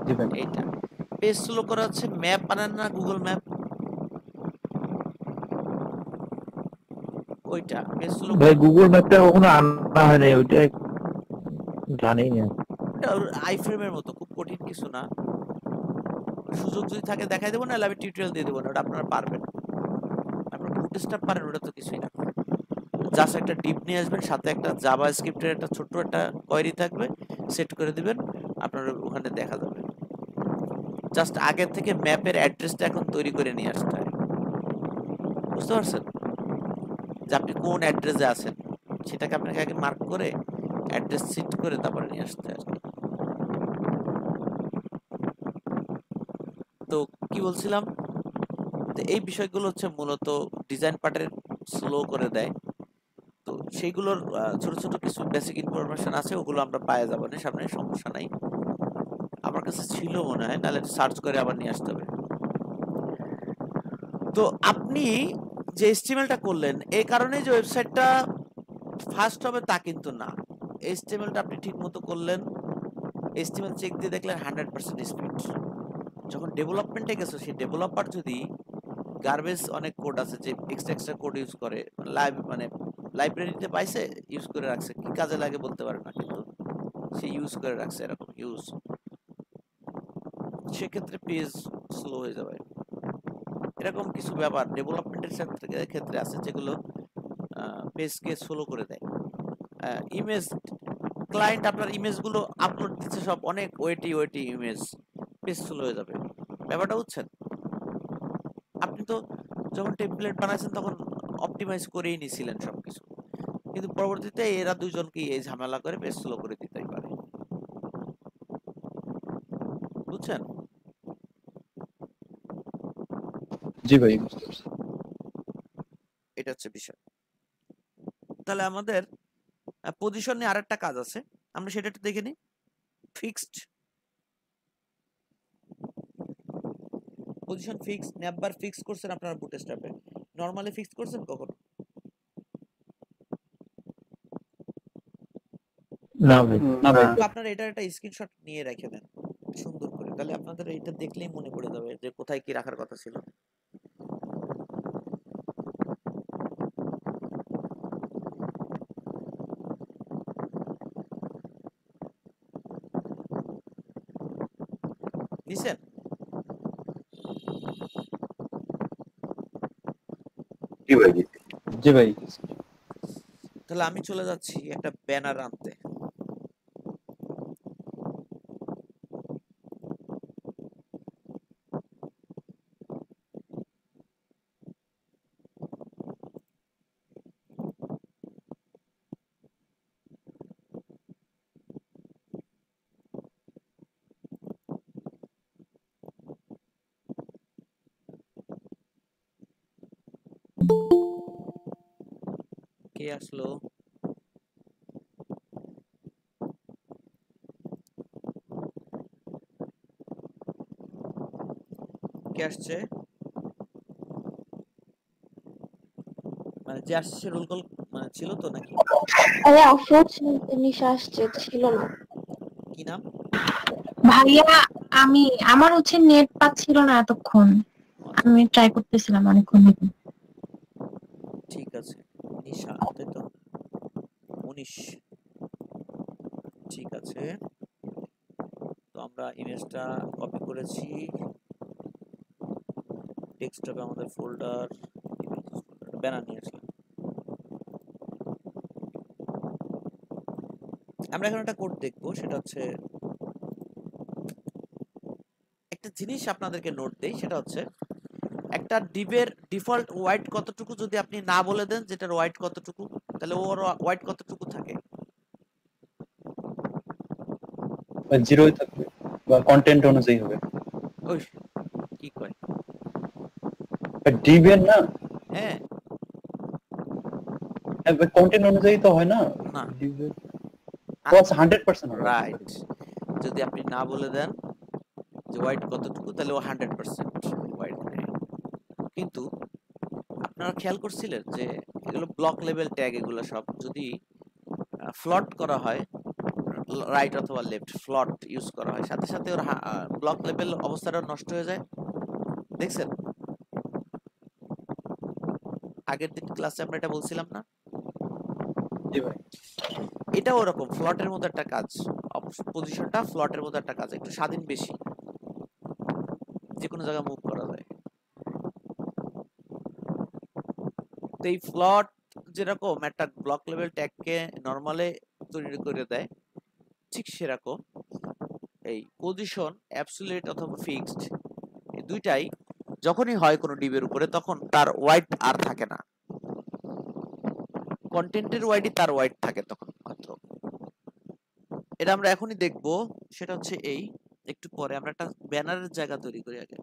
জি ভাই। এইটা। পেজ স্লো করা হচ্ছে ম্যাপ বানান না, গুগল ম্যাপ, ওইটা পেজ স্লো ভাই করা। গুগল ম্যাপটা কখনো আনা হয় না, ওইটা জানি না। আইফ্রেমের মতো খুব কঠিন কিছু না। সুযোগ যদি থাকে দেখাই দেবো, নাহলে আমি টিউটোরিয়াল দিয়ে দেবো না, ওটা আপনারা পারবেন। আপনার বুটস্ট্র্যাপ পারেন, ওটা তো কিছুই না। জাস্ট একটা ডিপ নিয়ে আসবেন, সাথে একটা জাভা স্ক্রিপ্টের একটা ছোট্ট একটা কোয়েরি থাকবে, সেট করে দিবেন, আপনার ওখানে দেখা যাবে। জাস্ট আগের থেকে ম্যাপের অ্যাড্রেসটা এখন তৈরি করে নিয়ে আসতে হয়। বুঝতে পারছেন যে আপনি কোন অ্যাড্রেসে আছেন, সেটাকে আপনাকে আগে মার্ক করে অ্যাড্রেস সেট করে তারপরে নিয়ে আসতে হয়। তো কি বলছিলাম, যে এই বিষয়গুলো হচ্ছে মূলত ডিজাইন পার্টের স্লো করে দেয়। তো সেইগুলোর ছোট ছোট কিছু বেসিক ইনফরমেশন আছে, ওগুলো আমরা পাওয়া যাবো না সামনে, সমস্যা নাই। আমার কাছে ছিল মনে হয়, নাহলে সার্চ করে আবার নিয়ে আসতে হবে। তো আপনি যে এসটিএমএলটা করলেন এই কারণে যে ওয়েবসাইটটা ফাস্ট হবে তা কিন্তু না। এসটিএমএলটা আপনি ঠিক মতো করলেন, এসটিএমএল চেক দিয়ে দেখলেন 100% স্পিড। যখন ডেভেলপমেন্টে গেছো, সেই ডেভেলপার যদি গার্বেজ অনেক কোড আছে যে এক্সট্রা এক্সট্রা কোড ইউজ করে, মানে লাইব্রেরিতে পাইছে, ইউজ করে রাখছে, কি কাজে লাগে বলতে পারে না, কিন্তু সে ইউজ করে রাখছে এরকম ইউজ, সেক্ষেত্রে পেজ স্লো হয়ে যাবে। এরকম কিছু ব্যাপার ডেভেলপমেন্টের ক্ষেত্রে আছে যেগুলো পেজকে স্লো করে দেয়। ইমেজ ক্লায়েন্ট আপনার ইমেজগুলো আপলোড দিচ্ছে, সব অনেক ওয়েটি ওয়েটি ইমেজ, পেজ স্লো হয়ে যাবে। ব্যাপারটা বুঝছেন? আপনি তো যখন টেমপ্লেট বানাইছেন তখন অপটিমাইজ করেই নিছিলেন সবকিছু, কিন্তু পরবর্তীতে এরা দুইজনকে এই ঝামেলা করে পেজ স্লো করে দিতেই পারে। বুঝছেন? জি ভাই, বুঝতে পারছি। এটা হচ্ছে বিষয়। তাহলে আমাদের পজিশন নিয়ে আরেকটা কাজ আছে, আমরা সেটা একটু দেখে নিই। Fixed position, fix never fix করছেন আপনারা বুটস্ট্র্যাপে? নরমালি ফিক্স করছেন কখনো? না ভাই। না ভাই। তো আপনারা এটার একটা স্ক্রিনশট নিয়ে রেখে দেন সুন্দর করে, তাহলে আপনাদের এটা দেখলেই মনে পড়ে যাবে যে কোথায় কি রাখার কথা ছিল। নিছেন? জি ভাই। জি ভাই। তাহলে আমি চলে যাচ্ছি একটা ব্যানার আনতে। কে আসলো? কে আসছে? মানে যে আসছে সে রোল কল মানে ছিল তো নাকি? আরে আনফরচুনেটলি নিশা আসছে, ছিল না। কি নাম? ভাইয়া, আমার হচ্ছে নেট পাচ্ছিল না এতক্ষণ। আচ্ছা, আমি ট্রাই করতেছিলাম অনেকক্ষণ থেকে। ঠিক আছে। নিশা, তাই তো? 19, ঠিক আছে। তো আমরা ইমেজটা কপি করেছি, ডেস্কটপে আমাদের ফোল্ডার, ব্যানার নিয়ে আসলাম। আমরা এখন একটা কোড দেখবো, সেটা হচ্ছে একটা জিনিস আপনাদেরকে নোট দেই, সেটা হচ্ছে একটা ডিভের ডিফল্ট ওয়াইড কতটুকু যদি আপনি না বলে দেন যেটার ওয়াইড কতটুকু, তাহলে ওর ওয়াইড কতটুকু থাকে? জিরোই থাকবে বা কন্টেন্ট অনুযায়ী হবে। ওই কি কয়? ডিভের না, হ্যাঁ, কন্টেন্ট অনুযায়ী তো হয় না। না, ডিভের ক্রস 100% হবে। রাইট। যদি আপনি না বলে দেন যে ওয়াইড কতটুকু, তাহলে ও 100% ওয়াইড নেয়। কিন্তু আপনারা খেয়াল করছিলেন যে এগুলো ব্লক লেভেল ট্যাগ, এগুলো সব যদি ফ্লট করা হয়, রাইট অথবা লেফট ফ্লট ইউজ করা হয়, সাথে সাথে ওর ব্লক লেভেল অবস্থাটা নষ্ট হয়ে যায়। দেখছেন আগের দিন ক্লাসে আমরা এটা বলছিলাম না? জি ভাই। এটা ওরকম ফ্লটের মতো একটা কাজ, পজিশনটা ফ্লটের মতো একটা কাজ, একটু স্বাধীন বেশি, যে কোনো জায়গায় মুভ করা যায়। তো এই ফ্লট যেরকম একটা ব্লক লেভেল ট্যাগকে নরমালে তৈরি করে দেয়, ঠিক সেরকম এই পজিশন অ্যাবসলিউট অথবা ফিক্সড, এই দুইটাই যখনই হয় কোনো ডিবের উপরে, তখন তার ওয়াইড আর থাকে না, কন্টেন্টের ওয়াইডই তার ওয়াইড থাকে তখন মাত্র। এটা আমরা এখনই দেখব, সেটা হচ্ছে এই একটু পরে আমরা একটা ব্যানারের জায়গা তৈরি করি আগে।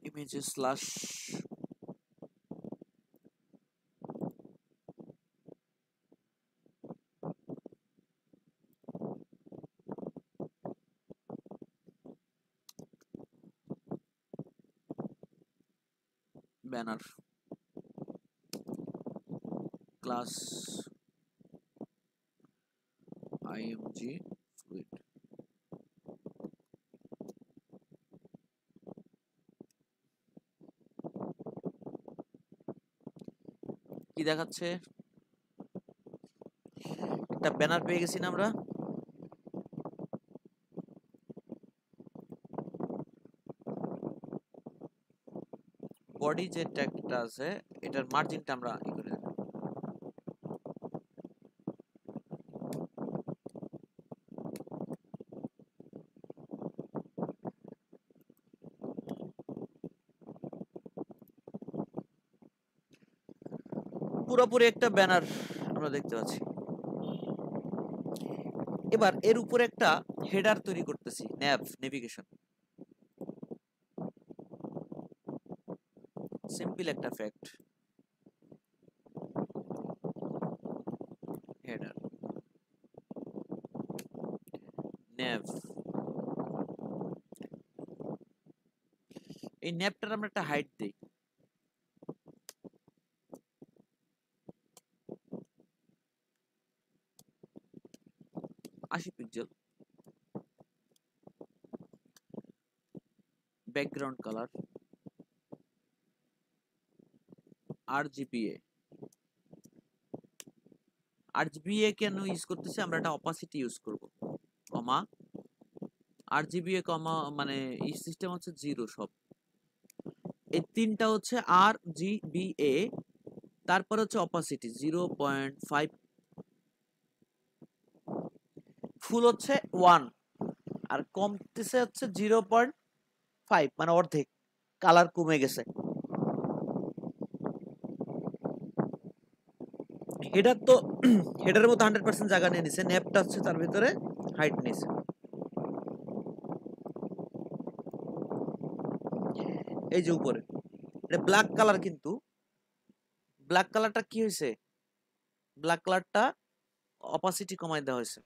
Images slash banner class img fluid। কি দেখাচ্ছে? একটা ব্যানার পেয়ে গেছি না আমরা? বডি যে ট্যাগটা আছে এটার মার্জিনটা আমরা ই করে দেব। পুরোপুরি একটা ব্যানার আমরা দেখতে পাচ্ছি। এবার এর উপরে একটা হেডার তৈরি করতেছি, নেভিগেশন, সিম্পল একটা ফ্যাক্ট। নেভ, এই নেভটার আমরা একটা হাইট দিই, আশি pixel. Background colour RGBA, RGBA কেন ইউজ করতেছি আমরা, একটা অপাসিটি ইউজ করব, কমা RGBA কমা মানে এই সিস্টেম হচ্ছে 0 সব, এই তিনটা হচ্ছে RGBA, তারপর হচ্ছে অপাসিটি 0.5, ফুল হচ্ছে 1, আর কমতেছে হচ্ছে 0.5, মানে অর্ধেক, কালার কমে গেছে। হেডার তো হেডারের মতো 100% জায়গা নিয়ে নিছে, নেপটা হচ্ছে তার ভিতরে হাইট নিছে। এই যে উপরে এটা ব্ল্যাক কালার, কিন্তু ব্ল্যাক কালারটা কি হয়েছে, ব্ল্যাক কালারটা অপাসিটি কমাই দেওয়া হয়েছে।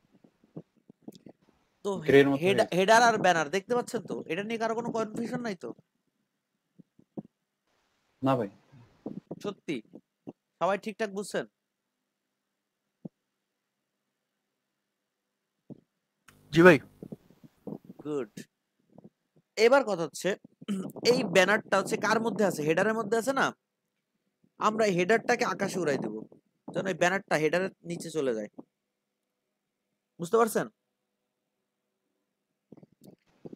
তো গ্রের মতো হয়েছে। হেডার আর ব্যানার দেখতে পাচ্ছেন তো, এটা নিয়ে কারো কোনো কনফিউশন নাই তো? না ভাই, সত্যি সবাই ঠিকঠাক বুঝছেন? জি ভাই। গুড। এবার কথা হচ্ছে এই ব্যানারটা হচ্ছে কার মধ্যে আছে, হেডারের মধ্যে আছে না, আমরা হেডারটাকে আকাশে উড়াই দেব যেন এই ব্যানারটা হেডারের নিচে চলে যায়, বুঝতে পারছেন?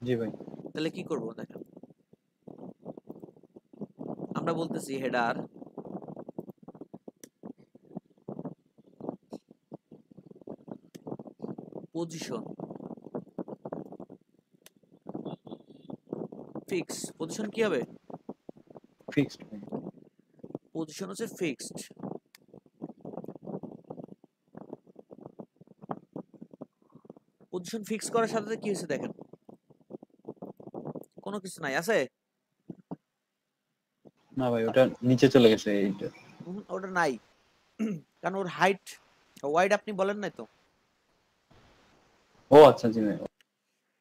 জি ভাই। তাহলে কি করব দেখেন, আমরা বলতেছি হেডার পজিশন ফিক্স, পজিশন কি হবে, ফিক্সড ভাই। পজিশন হচ্ছে ফিক্সড। পজিশন ফিক্স করার সাথে সাথে কি হয়েছে দেখেন, কোনো কিছু নাই আছে, না ভাই, ওটা নিচে চলে গেছে এইটা। ওটা নাই, কারণ ওর হাইট ওয়াইড আপনি বলেন নাই তো, ও আচ্ছা, জি ভাই।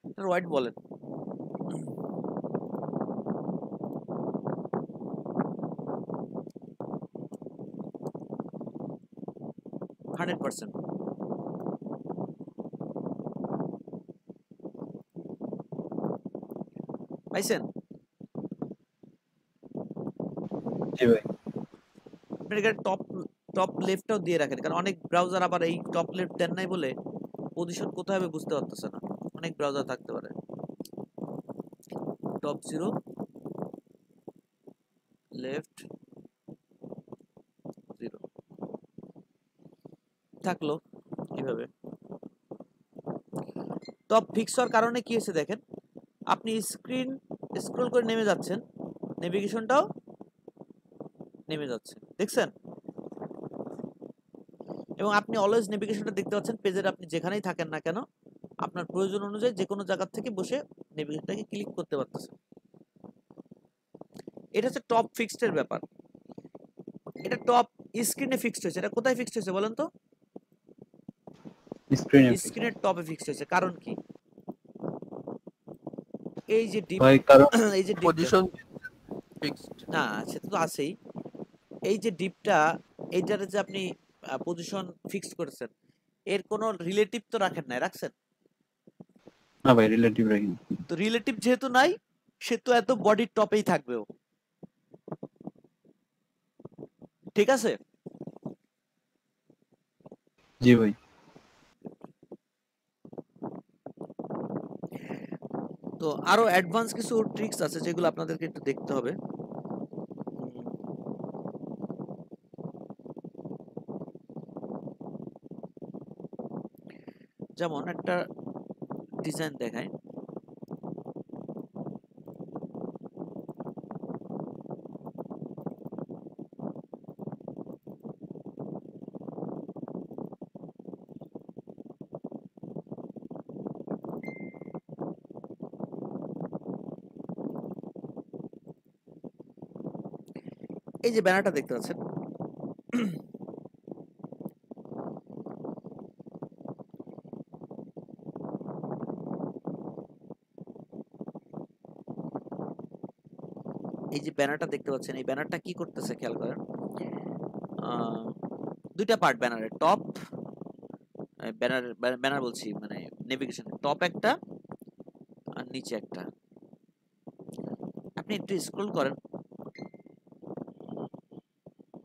এটার ওয়াইড বলেন। হান্ড্রেড পার্সেন্ট পাইছেন? জি ভাই। আপনি এখানে টপ টপ লেফটটাও দিয়ে রাখেন, কারণ অনেক ব্রাউজার আবার এই টপ লেফট দেন নাই বলে পজিশন কোথায় হবে বুঝতে পারতেছে না, অনেক ব্রাউজার থাকতে পারে। টপ 0 লেফট 0 থাকলো এইভাবে। টপ ফিক্স হওয়ার কারণে কি হয়েছে দেখেন, আপনি স্ক্রিন স্ক্রল করে নেমে যাচ্ছেন, নেভিগেশনটাও নেমে যাচ্ছে, দেখছেন? এবং আপনি অলওয়েজ নেভিগেশনটা দেখতে পাচ্ছেন পেজের, আপনি যেখানেই থাকেন না কেন আপনার প্রয়োজন অনুযায়ী যে কোনো জায়গা থেকে বসে নেভিগেশনটাকে ক্লিক করতে পারতেছেন। এটা হচ্ছে টপ ফিক্সড এর ব্যাপার। এটা টপ স্ক্রিনে ফিক্সড হয়েছে, এটা কোথায় ফিক্সড হয়েছে বলেন তো? স্ক্রিনে স্ক্রিনের টপে ফিক্সড হয়েছে, কারণ কি? এই যে ডিপ, ভাই, কারণ এই যে পজিশন ফিক্সড। না সেটা তো আছেই, এই যে ডিপটা, এইটারে যে আপনি পজিশন ফিক্সড করেছেন, এর কোনো রিলেটিভ তো রাখেন নাই, রাখছেন? না ভাই, রিলেটিভ রাখি। তো রিলেটিভ যেহেতু নাই, সে তো এত বডির টপেই থাকবে, ঠিক আছে? জি ভাই। তো আরো অ্যাডভান্স কিছু ট্রিক্স আছে যেগুলো আপনাদেরকে একটু দেখতে হবে। যেমন একটা ডিজাইন দেখায়, এই যে ব্যানারটা দেখতে পাচ্ছেন, এই যে ব্যানারটা দেখতে পাচ্ছেন, এই ব্যানারটা কি করতেছে খেয়াল করেন। দুইটা পার্ট ব্যানারের, টপ ব্যানার, ব্যানার বলছি মানে নেভিগেশন, টপ একটা আর নিচে একটা। আপনি একটু স্ক্রল করেন,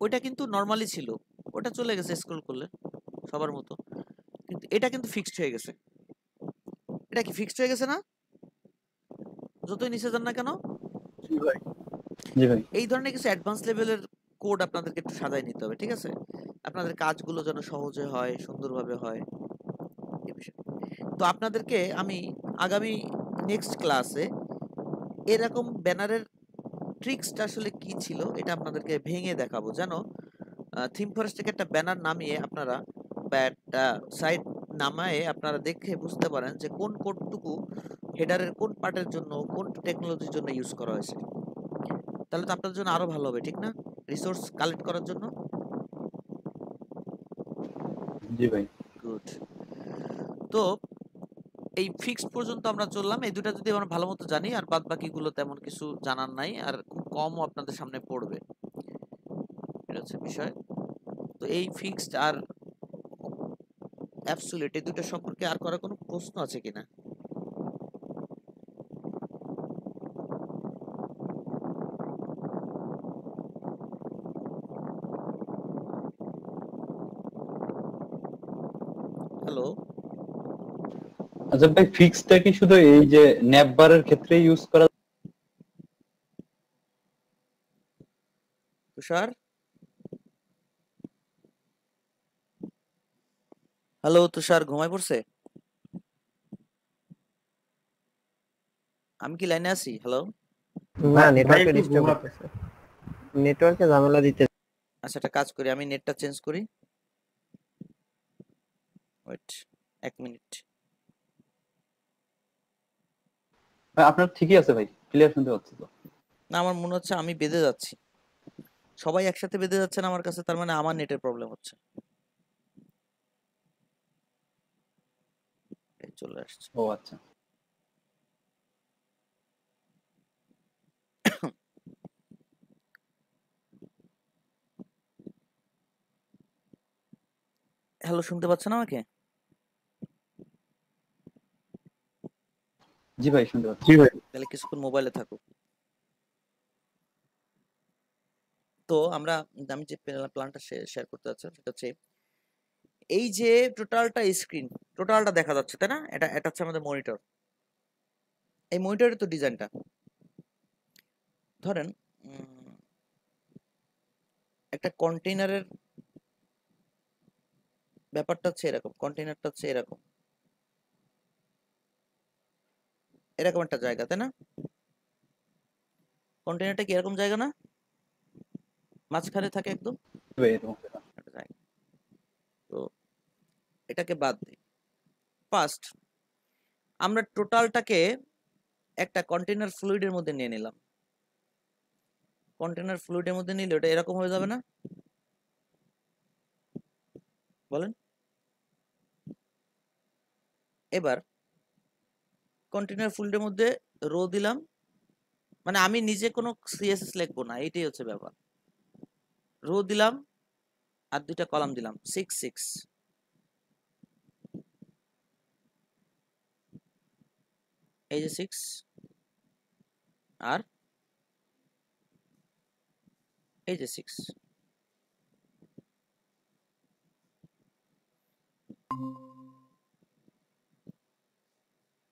ওইটা কিন্তু নরমালি ছিল, ওটা চলে গেছে স্ক্রল করলে সবার মতো, কিন্তু এটা কিন্তু ফিক্সড হয়ে গেছে। এটা কি ফিক্সড হয়ে গেছে না? যতই নিচে যান না কেন। জি ভাই। জি ভাই। এই ধরনের কিছু অ্যাডভান্স লেভেলের কোড আপনাদেরকে একটু সাজায় নিতে হবে, ঠিক আছে? আপনাদের কাজগুলো যেন সহজে হয়, সুন্দরভাবে হয়, এই বিষয়। তো আপনাদেরকে আমি আগামী নেক্সট ক্লাসে এরকম ব্যানারের ট্রিক্সটা আসলে কি ছিল এটা আপনাদেরকে ভেঙে দেখাবো, যেন থিম ফরেস্ট থেকে একটা ব্যানার নামিয়ে আপনারা বা একটা সাইট নামায়ে আপনারা দেখে বুঝতে পারেন যে কোন কোডটুকু হেডারের কোন পার্টের জন্য, কোন টেকনোলজির জন্য ইউজ করা হয়েছে। তাহলে তো আপনাদের জন্য আরো ভালো হবে, ঠিক না? রিসোর্স কালেক্ট করার জন্য। জি ভাই। গুড। তো এই ফিক্সড পর্যন্ত আমরা চললাম, এই দুটা যদি আমরা ভালো মতো জানি, আর বাদ বাকিগুলো তেমন কিছু জানার নাই, আর খুব কমও আপনাদের সামনে পড়বে, এটা হচ্ছে বিষয়। তো এই ফিক্সড আর অ্যাবসলিউট এই দুটো সম্পর্কে আর করার কোনো প্রশ্ন আছে কিনা? হ্যালো, আচ্ছা ভাই, ফিক্সটা কি শুধু এই যে ন্যাপবারের ক্ষেত্রে ইউজ করা? তুষার? হ্যালো তুষার, ঘুমায় পড়ছে? আমি কি লাইনে আছি? হ্যালো। না, ভাই নেটওয়ার্কে একটু ডিস্টার্ব ঘুমা- করতেছে, নেটওয়ার্কে ঝামেলা দিতে। আচ্ছা, একটা কাজ করি, আমি নেটটা চেঞ্জ করি। Wait 1 minute. ভাই, আপনার ঠিকই আছে ভাই, ক্লিয়ার শুনতে পাচ্ছি তো। না, আমার মনে হচ্ছে আমি বেঁধে যাচ্ছি, সবাই একসাথে বেঁধে যাচ্ছে না আমার কাছে, তার মানে আমার নেটের প্রবলেম হচ্ছে। এই চলে আসছে। ও আচ্ছা। হ্যালো, শুনতে পাচ্ছেন আমাকে? জি ভাই, শুনতে পাচ্ছি। জি ভাই। তাহলে কিছুক্ষণ মোবাইলে থাকুক। তো আমরা, আমি যে প্ল্যানটা শেয়ার করতে যাচ্ছি সেটা হচ্ছে এই যে টোটালটা স্ক্রিন, টোটালটা দেখা যাচ্ছে তাই না? এটা এটা হচ্ছে আমাদের মনিটর। এই মনিটরের তো ডিজাইনটা ধরেন একটা কন্টেইনারের ব্যাপারটা হচ্ছে এরকম, কন্টেইনারটা হচ্ছে এরকম, এরকম একটা জায়গা তাই না? কন্টেইনারটা কি এরকম জায়গা না? মাঝখানে থাকে একদম জি ভাই, এরকম একটা। একটা জায়গা। তো এটাকে বাদ দিই। ফার্স্ট আমরা টোটালটাকে একটা কন্টেইনার ফ্লুইডের মধ্যে নিয়ে নিলাম। কন্টেইনার ফ্লুইডের মধ্যে নিলে ওটা এরকম হয়ে যাবে না? বলেন। এবার কন্টেইনার ফ্লুইডের মধ্যে রো দিলাম, মানে আমি নিজে কোনো সিএসএস লিখবো না, এইটাই হচ্ছে ব্যাপার। রো দিলাম আর দুইটা কলাম দিলাম 6 6, এই যে 6 আর এই যে 6।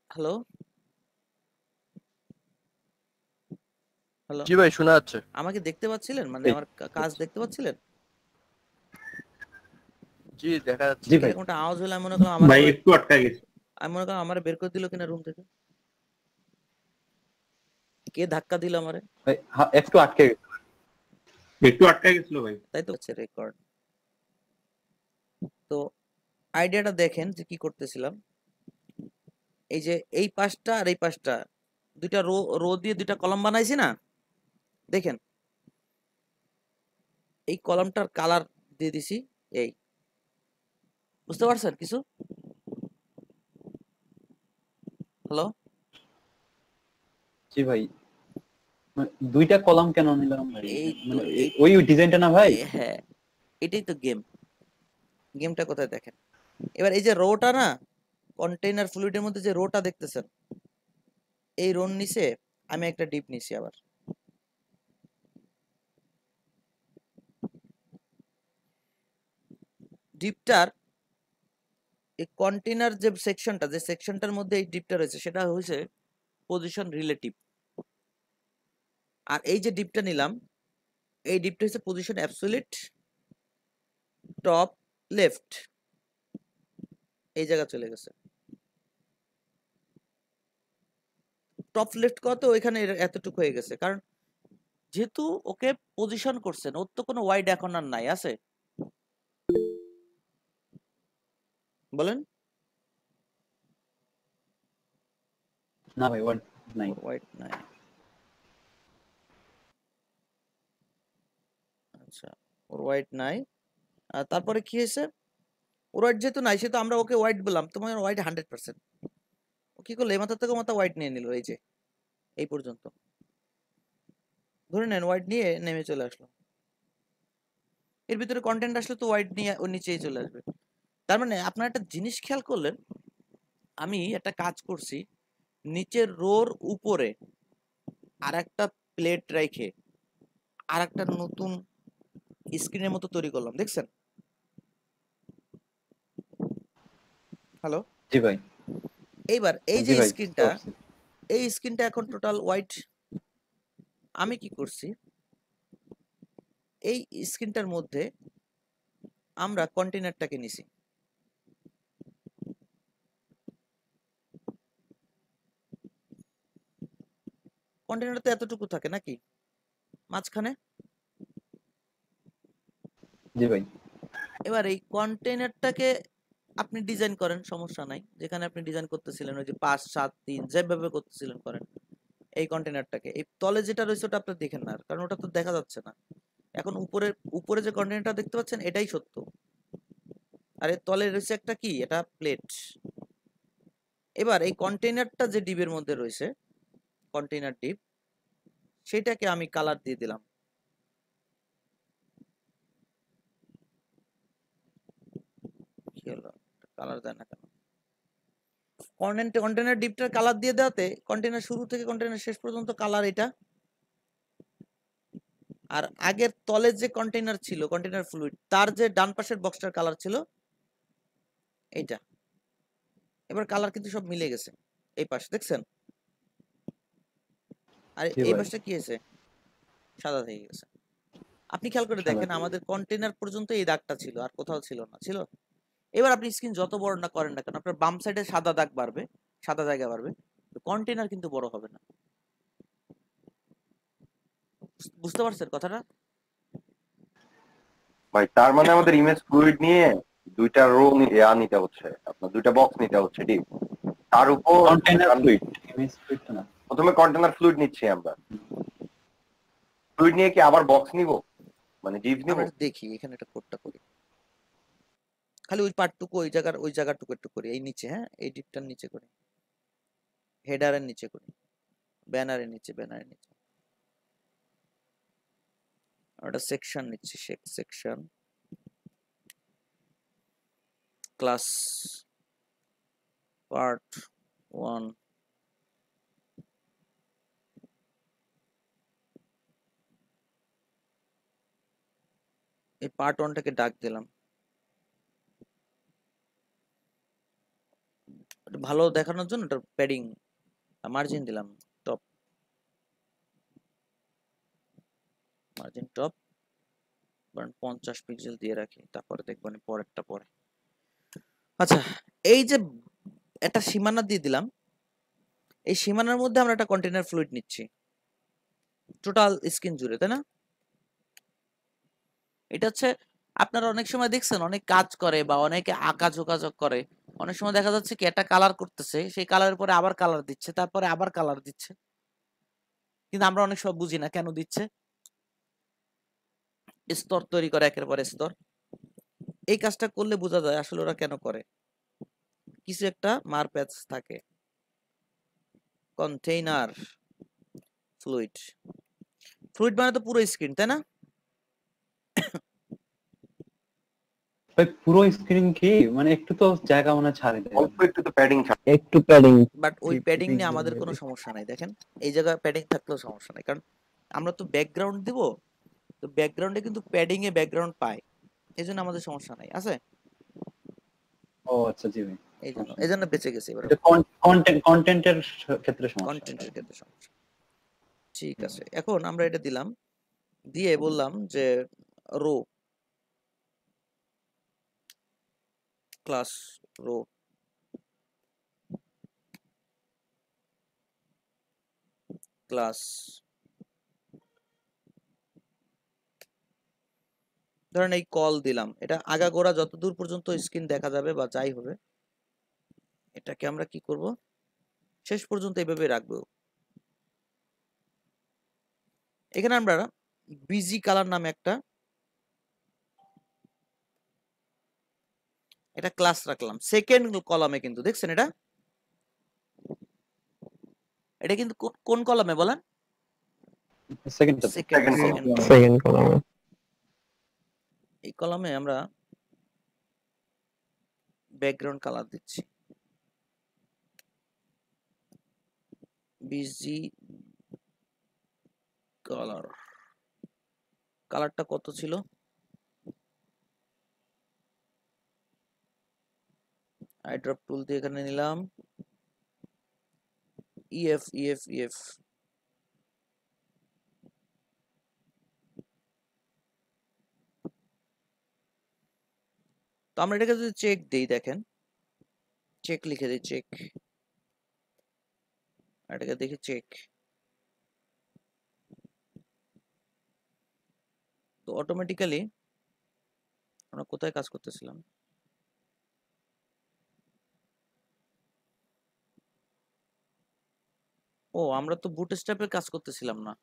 হ্যালো হ্যালো, জি ভাই, শোনা যাচ্ছে। আমাকে দেখতে পাচ্ছিলেন? মানে এই, আমার কাজ দেখতে পাচ্ছিলেন? জি দেখা যাচ্ছে। জি ভাই। এরকম একটা আওয়াজ হলে আমি মনে করলাম আমার, ভাই একটু আটকা গেছে। আমি মনে করলাম আমার বের করে দিল কিনা রুম থেকে, কে ধাক্কা দিল আমারে, ভাই, হ্যাঁ, একটু আটকে গেছে। একটু আটকা গেছিল ভাই। তাই তো হচ্ছে রেকর্ড। তো আইডিয়াটা দেখেন যে কি করতেছিলাম। এই যে এই পাশটা আর এই পাশটা দুইটা রো, রো দিয়ে দুইটা কলাম বানাইছি না? দেখেন এই কলামটার কালার দিয়ে দিছি এই, বুঝতে পারছেন কিছু? হ্যালো, জি ভাই, দুইটা কলাম কেন নিলাম ভাই? এই তো মানে এই ওই ডিজাইনটা না ভাই? হ্যাঁ, এটাই তো গেমটা কোথায় দেখেন। এবার এই যে রোটা না, কন্টেইনার ফ্লুইডের মধ্যে যে রোটা দেখতেছেন, এই রোর নিচে আমি একটা ডিপ নিছি। আবার ডিপটার এই কন্টেইনার যে সেকশনটার মধ্যে এই ডিপটা রয়েছে সেটা হয়েছে পজিশন রিলেটিভ। আর এই যে ডিপটা নিলাম, এই ডিপটা হচ্ছে পজিশন অ্যাবসলিউট টপ লেফট, এই জায়গা চলে গেছে। টপ লেফট কত, ওইখানে এতটুকু হয়ে গেছে, কারণ যেহেতু ওকে পজিশন করছেন, ওর তো কোনো ওয়াইড এখন আর নাই, আছে বলেন? না ভাই ওয়ান নাই। ওয়াইড নাই, আচ্ছা ওর ওয়াইড নাই। আর তারপরে কি হয়েছে, ওর ওয়াইড যেহেতু নাই, সেহেতু আমরা ওকে ওয়াইড বললাম, তোমার ওয়াইড 100%। ও কি করলো, এই মাথা থেকে মাথা ওয়াইড নিয়ে নিল, এই যে এই পর্যন্ত ধরে নেন ওয়াইড নিয়ে নেমে চলে আসলো। এর ভিতরে কন্টেন্ট আসলে তো ওয়াইড নিয়ে ওর নিচেই চলে আসবে। তার মানে আপনার একটা জিনিস খেয়াল করলেন, আমি একটা কাজ করছি, নিচের রোর উপরে আর একটা প্লেট রেখে আর একটা নতুন স্ক্রিনের মতো তৈরি করলাম, দেখছেন? হ্যালো, জি ভাই। এইবার এই জি যে ভাই স্ক্রিনটা, এই স্ক্রিনটা এখন টোটাল হোয়াইট। আমি কি করছি, এই স্ক্রিনটার মধ্যে আমরা কন্টেইনারটাকে নিছি। কন্টেইনার তো এতটুকু থাকে নাকি মাঝখানে? জি ভাই। এবার এই কন্টেইনারটাকে আপনি ডিজাইন করেন, সমস্যা নাই। যেখানে আপনি ডিজাইন করতেছিলেন ওই যে 5 7 3 যেভাবে করতেছিলেন করেন। এই কন্টেইনারটাকে, এই তলে যেটা রয়েছে ওটা আপনি দেখেন না, কারণ ওটা তো দেখা যাচ্ছে না। এখন উপরে উপরে যে কন্টেইনারটা দেখতে পাচ্ছেন এটাই সত্য, আর এর তলে রয়েছে একটা কি, এটা প্লেট। এবার এই কন্টেইনারটা যে ডিপের মধ্যে রয়েছে, কন্টেইনার ডিপ, সেটাকে আমি কালার দিয়ে দিলাম। কি হলো, কালার দেয় না কেন? কন্টেইনার ডিপটার কালার দিয়ে দেওয়াতে কন্টেইনার শুরু থেকে কন্টেইনার শেষ পর্যন্ত কালার এটা। আর আগের তলের যে কন্টেইনার ছিল, কন্টেইনার ফ্লুইড, তার যে ডান পাশের বক্সটার কালার ছিল এইটা। এবার কালার কিন্তু সব মিলে গেছে, এই পাশে দেখছেন? আর জি এই ভাই। পাশটা কি হয়েছে, সাদা থেকে গেছে। আপনি খেয়াল করে দেখেন, আমাদের কন্টেইনার পর্যন্ত এই দাগটা ছিল, আর কোথাও ছিল না, ছিল? এবার আপনি স্ক্রিন যত বড় না করেন না কেন, আপনার বাম সাইডে সাদা দাগ বাড়বে, সাদা জায়গা বাড়বে, কন্টেইনার কিন্তু বড় হবে না। বুঝতে পারছেন কথাটা? ভাই তার মানে আমাদের ইমেজ ফ্লুইড নিয়ে দুইটা রো নিতে হচ্ছে, আপনার দুইটা বক্স নিতে হচ্ছে ডিপ, তার উপর কন্টেইনার ফ্লুইড, ইমেজ ফ্লুইড না। প্রথমে কন্টেইনার ফ্লুইড নিচ্ছি আমরা, ফ্লুইড নিয়ে কি আবার বক্স নিব, মানে ডিপ নিব? আমরা দেখি এখানে একটা কোডটা করি, খালি ওই পার্টটুকু, ওই জায়গাটুকু একটু করি, এই নিচে, হ্যাঁ এই ডিপটার নিচে করি, হেডারের নিচে করি, ব্যানারের নিচে একটা সেকশন নিচ্ছি, সেকশন ক্লাস পার্ট 1, এই পার্ট 1টাকে ডাক দিলাম, ভালো দেখানোর জন্য এটা প্যাডিং মার্জিন দিলাম, টপ মার্জিন টপ 50 পিক্সেল দিয়ে রাখি, তারপরে দেখবেন পরেরটা পরে। আচ্ছা, এই যে একটা সীমানা দিয়ে দিলাম, এই সীমানার মধ্যে আমরা একটা কন্টেইনার ফ্লুইড নিচ্ছি টোটাল স্ক্রিন জুড়ে, তাই না? এটা হচ্ছে আপনারা অনেক সময় দেখছেন অনেক কাজ করে বা অনেকে আঁকা যোগাযোগ করে, অনেক সময় দেখা যাচ্ছে কি একটা কালার করতেছে, সেই কালারের পরে আবার কালার দিচ্ছে, তারপরে আবার কালার দিচ্ছে, কিন্তু আমরা অনেক সময় বুঝি না কেন দিচ্ছে। স্তর তৈরি করে একের পর স্তর, এই কাজটা করলে বোঝা যায় আসলে ওরা কেন করে। কিছু একটা মারপ্যাচ থাকে। কন্টেইনার ফ্লুইড ফ্লুইড মানে তো পুরো স্ক্রিন, তাই না? ভাই পুরো স্ক্রিন কি মানে একটু তো জায়গা মানে ছাড়ে দেয়। অল্প একটু তো প্যাডিং ছাড়। একটু প্যাডিং বাট ওই প্যাডিং নিয়ে আমাদের কোনো সমস্যা নাই। দেখেন এই জায়গায় প্যাডিং থাকলেও সমস্যা নাই, কারণ আমরা তো ব্যাকগ্রাউন্ড দিব, তো ব্যাকগ্রাউন্ডে কিন্তু প্যাডিং এ ব্যাকগ্রাউন্ড পায়, এই জন্য আমাদের সমস্যা নাই আছে। ও আচ্ছা জি ভাই, এই জন্য বেঁচে গেছে। এবার এটা কন্টেন্টের ক্ষেত্রে সমস্যা। কন্টেন্টের ক্ষেত্রে সমস্যা। ঠিক আছে, এখন আমরা এটা দিলাম, দিয়ে বললাম যে রো ক্লাস রো ক্লাস, ধরেন এই কল দিলাম, এটা আগাগোড়া যতদূর পর্যন্ত স্ক্রিন দেখা যাবে বা যাই হবে, এটাকে আমরা কি করব, শেষ পর্যন্ত এইভাবে রাখবো। এখানে আমরা বিজি কালার নামে এটা ক্লাস রাখলাম সেকেন্ড কলামে, কিন্তু দেখছেন এটা এটা কিন্তু কোন কলামে বলেন? সেকেন্ড সেকেন্ড কলামে। এই কলামে আমরা ব্যাকগ্রাউন্ড কালার দিচ্ছি বিজি কালার। কালারটা কত ছিল? আই ড্রপ টুল দিয়ে এখানে নিলাম ইএফ ইএফ ইএফ, তো আমরা এটাকে যদি চেক দেই, দেখেন চেক লিখে দিই, চেক, এটাকে দেখি চেক, তো অটোমেটিক্যালি আমরা কোথায় কাজ করতেছিলাম, ও আমরা তো বুটস্ট্র্যাপের কাজ করতেছিলাম না,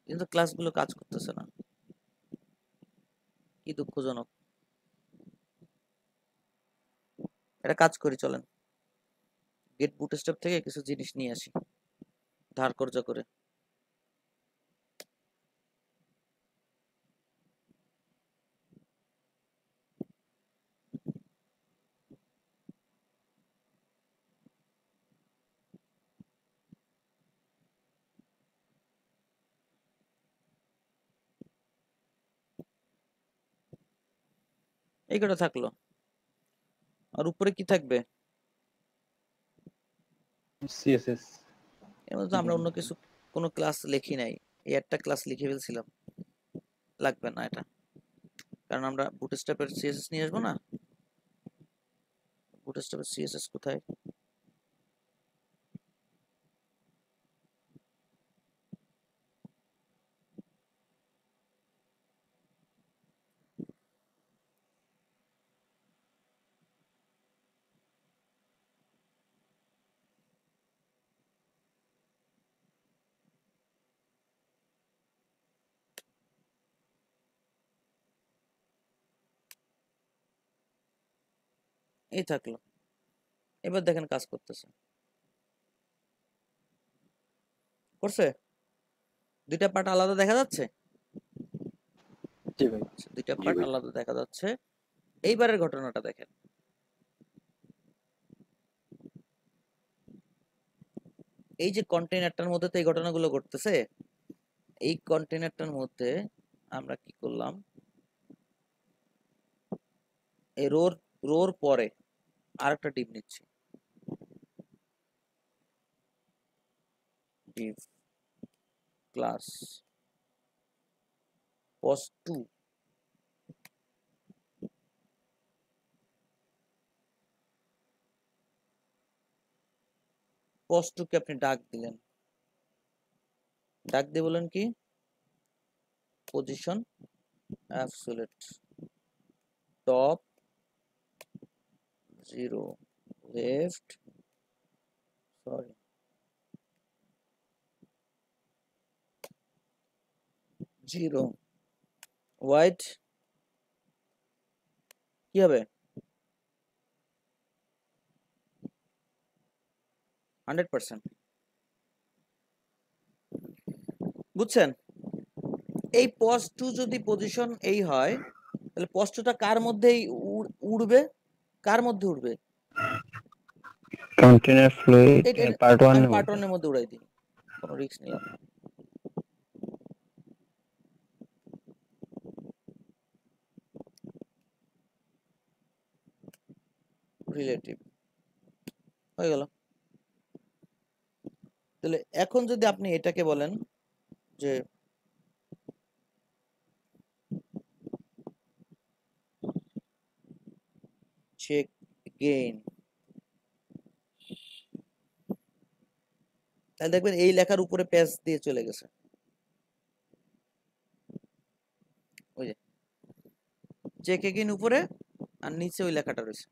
কিন্তু ক্লাসগুলো কাজ করতেছে না, কি দুঃখজনক। এটা কাজ করি, চলেন গেট বুটস্ট্র্যাপ থেকে কিছু জিনিস নিয়ে আসি ধার কর্জা করে। এই কটা থাকলো, আর উপরে কি থাকবে? সিএসএস। এর মধ্যে আমরা অন্য কিছু কোনো ক্লাস লিখি নাই, এই একটা ক্লাস লিখে ফেলছিলাম, লাগবে না এটা, কারণ আমরা বুটস্ট্র্যাপের সিএসএস নিয়ে আসবো না। বুটস্ট্র্যাপের সিএসএস কোথায়? এই থাকলো, এবার দেখেন কাজ করতেছে, করছে, দুইটা পার্ট আলাদা দেখা যাচ্ছে, জি ভাই। দুইটা জি পার্ট ভাই। আলাদা দেখা যাচ্ছে। এইবারের ঘটনাটা দেখেন, এই যে কন্টেইনারটার মধ্যে তো এই ঘটনাগুলো ঘটতেছে, এই কন্টেইনারটার মধ্যে আমরা কি করলাম, এই রোর পরে আরেকটা ডিপ নিচ্ছি, ডিপ ক্লাস পোস্ট 2, পোস্ট 2 কে আপনি ডাক দিলেন, ডাক দিয়ে বলেন কি position absolute top 0 left, sorry 0 white, কি হবে 100%। বুঝছেন? এই পজ 2 যদি পজিশন এই হয় তাহলে পজ 2টা কার মধ্যেই উড়বে? কার মধ্যে উড়বে? কন্টেনার ফ্লুইড পার্ট 1 আমি এর পার্ট মধ্যে। 1 এর মধ্যে উড়াই দিই, কোনো রিস্ক নিলাম না। রিলেটিভ হয়ে গেল। তাহলে এখন যদি আপনি এটাকে বলেন যে চেক গেইন, তাহলে দেখবেন এই লেখার উপরে পেজ দিয়ে চলে গেছে, ওই যে চেক এগেইন উপরে আর নিচে ওই লেখাটা রয়েছে,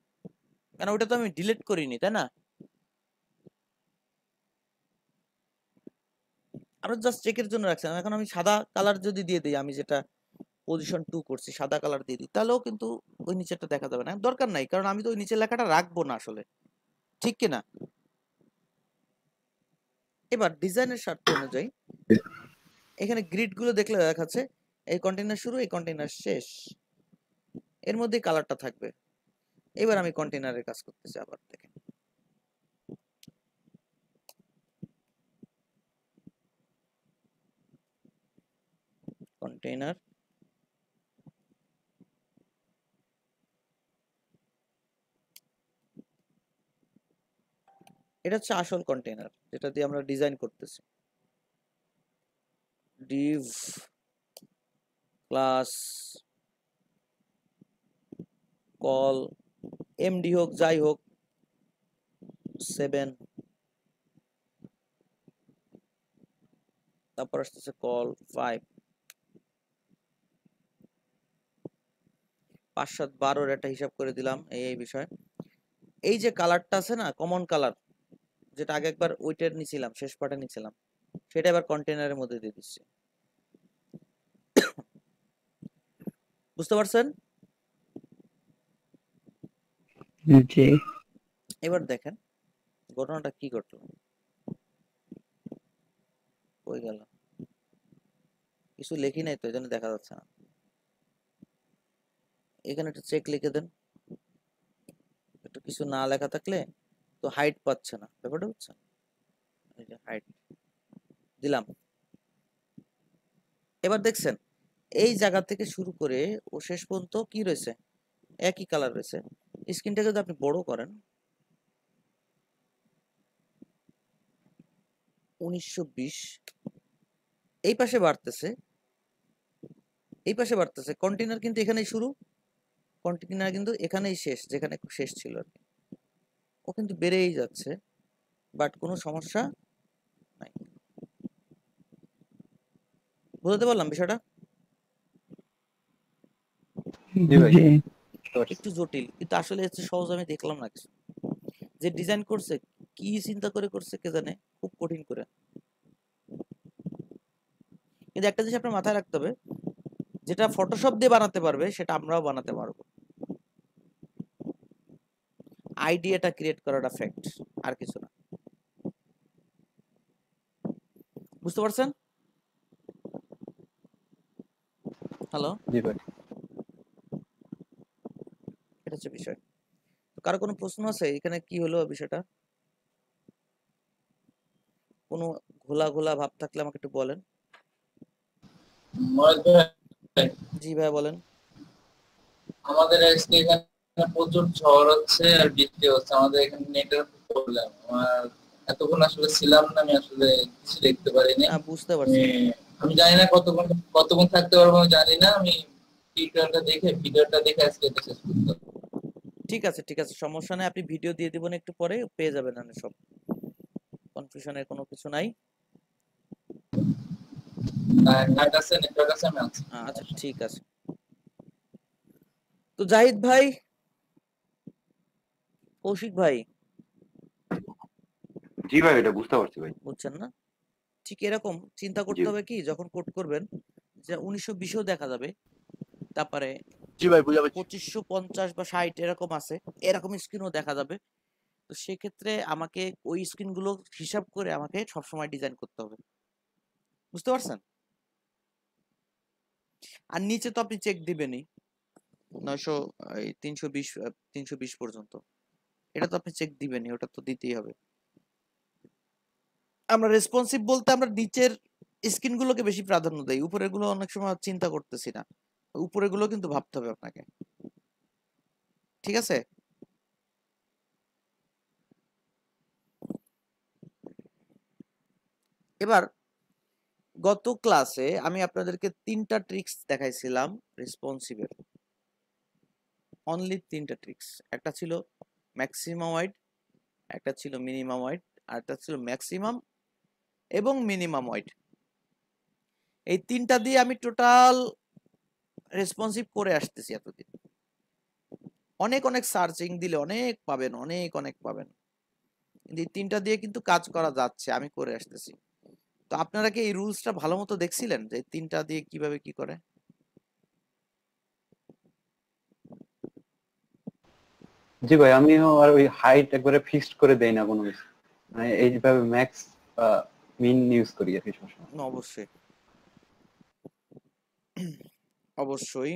কারণ ওটা তো আমি ডিলিট করিনি, তাই না? আমরা জাস্ট চেকের জন্য রাখছিলাম। এখন আমি সাদা কালার যদি দিয়ে দিই, আমি যেটা পজিশন 2 করছি সাদা কালার দিয়ে দিই, তাহলেও কিন্তু ওই নিচেরটা দেখা যাবে না, দরকার নাই, কারণ আমি তো ওই নিচের লেখাটা রাখবো না আসলে, ঠিক কিনা? এবার ডিজাইনের স্বার্থ অনুযায়ী এখানে গ্রিড গুলো দেখলে দেখাচ্ছে এই কন্টেইনার শুরু, এই কন্টেইনার শেষ, এর মধ্যে কালারটা থাকবে। এবার আমি কন্টেইনারের কাজ করতেছি, আবার দেখেন কন্টেইনার, এটা হচ্ছে আসল কন্টেইনার যেটা দিয়ে আমরা ডিজাইন করতেছি। div ক্লাস কল এমডি হোক যাই হোক 7, তারপর আসতেছে কল 5, 5 7 12 একটা হিসাব করে দিলাম। এই বিষয়, এই যে কালারটা আছে না, কমন কালার, যেটা আগে একবার ওইটার নিছিলাম, শেষ পার্টে নিছিলাম, সেটা এবার কন্টেইনারের মধ্যে দিয়ে দিচ্ছি। বুঝতে পারছেন? জি। এবার দেখেন ঘটনাটা কি ঘটলো, কই গেল? কিছু লেখি নাই তো, এই জন্য দেখা যাচ্ছে না। এখানে একটা চেক লিখে দেন, একটু কিছু না লেখা থাকলে তো হাইট পাচ্ছে না, ব্যাপারটা বুঝছেন? এই যে হাইট দিলাম। এবার দেখছেন এই জায়গা থেকে শুরু করে ও শেষ পর্যন্ত কি রয়েছে, একই কালার রয়েছে। স্ক্রিনটাকে যদি আপনি বড় করেন, 1920 এই পাশে বাড়তেছে, এই পাশে বাড়তেছে, কন্টেইনার কিন্তু এখানেই শুরু, কন্টেইনার কিন্তু এখানেই শেষ, যেখানে শেষ ছিল আর কি। ও কিন্তু বেড়েই যাচ্ছে, বাট কোনো সমস্যা নাই। বুঝতে পারলাম বিষয়টা? জি ভাই। জি। একটু জটিল, কিন্তু আসলে হচ্ছে সহজ, আমি দেখলাম না কিছু। যে ডিজাইন করছে কি চিন্তা করে করছে কে জানে, খুব কঠিন করে। কিন্তু একটা জিনিস আপনার মাথায় রাখতে হবে, যেটা ফটোশপ দিয়ে বানাতে পারবে সেটা আমরাও বানাতে পারবো। আইডিয়াটা ক্রিয়েট করাটা ফ্যাক্ট, আর কিছু না। বুঝতে পারছেন? হ্যালো, জি ভাই। এটা হচ্ছে বিষয়। তো কারো কোনো প্রশ্ন আছে এখানে কি হলো বিষয়টা? কোনো ঘোলা ঘোলা ভাব থাকলে আমাকে একটু বলেন। জি ভাই বলেন। আমাদের আজকে এখানে প্রচুর ঝড় হচ্ছে আর বৃষ্টি হচ্ছে, আমাদের এখানে নেটওয়ার্ক প্রবলেম। আমার এতক্ষণ আসলে ছিলাম না, আমি আসলে কিছু দেখতে পারিনি। বুঝতে পারছি। আমি জানি না কতক্ষণ থাকতে পারবো, আমি জানি না। আমি ভিডিওটা দেখে আজকে এটা শেষ করতে হবে। ঠিক আছে ঠিক আছে, সমস্যা নেই, আপনি ভিডিও দিয়ে দিবেন একটু পরে, পেয়ে যাবেন না সব, কনফিউশনের কোনো কিছু নাই। নেটওয়ার্ক আছে, আমি আছি। আচ্ছা ঠিক আছে। তো জাহিদ ভাই, কৌশিক ভাই, জি ভাই, এটা বুঝতে পারছি ভাই। বুঝছেন না? ঠিক এরকম চিন্তা করতে হবে কি, যখন কোড করবেন যে 1920ও দেখা যাবে, তারপরে জি ভাই বুঝা পাচ্ছি। 2550 বা 60 এরকম আছে, এরকম স্ক্রিনও দেখা যাবে। তো সেক্ষেত্রে আমাকে ওই স্ক্রিনগুলো হিসাব করে আমাকে সবসময় ডিজাইন করতে হবে। বুঝতে পারছেন? আর নিচে তো আপনি চেক দিবেনই 900 এই 320 পর্যন্ত, এটা তো আপনি চেক দিবেনই, ওটা তো দিতেই হবে। আমরা রেসপন্সিভ বলতে আমরা নিচের স্ক্রিন গুলোকে বেশি প্রাধান্য দেই, উপরের গুলো অনেক সময় চিন্তা করতেছি না, উপরের গুলো কিন্তু ভাবতে হবে আপনাকে, ঠিক আছে? এবার গত ক্লাসে আমি আপনাদেরকে 3টা ট্রিক্স দেখাইছিলাম রেসপন্সিভের, অনলি 3টা ট্রিক্স। একটা ছিল ম্যাক্সিমাম ওয়াইড, একটা ছিল মিনিমাম ওয়াইড, আর একটা ছিল ম্যাক্সিমাম এবং মিনিমাম ওয়াইড। এই 3টা দিয়ে আমি টোটাল রেসপন্সিভ করে আসতেছি এতদিন। অনেক অনেক সার্চিং দিলে অনেক পাবেন, অনেক অনেক পাবেন, কিন্তু এই 3টা দিয়ে কিন্তু কাজ করা যাচ্ছে, আমি করে আসতেছি। তো আপনারা কি এই রুলসটা ভালো মতো দেখছিলেন যে 3টা দিয়ে কিভাবে কি করে? জি ভাই, আমিও আর ওই হাইট একবারে ফিক্সড করে দেই না কোনো কিছু, মানে এইভাবে ম্যাক্স মিন ইউজ করি আর কি সবসময়। অবশ্যই অবশ্যই।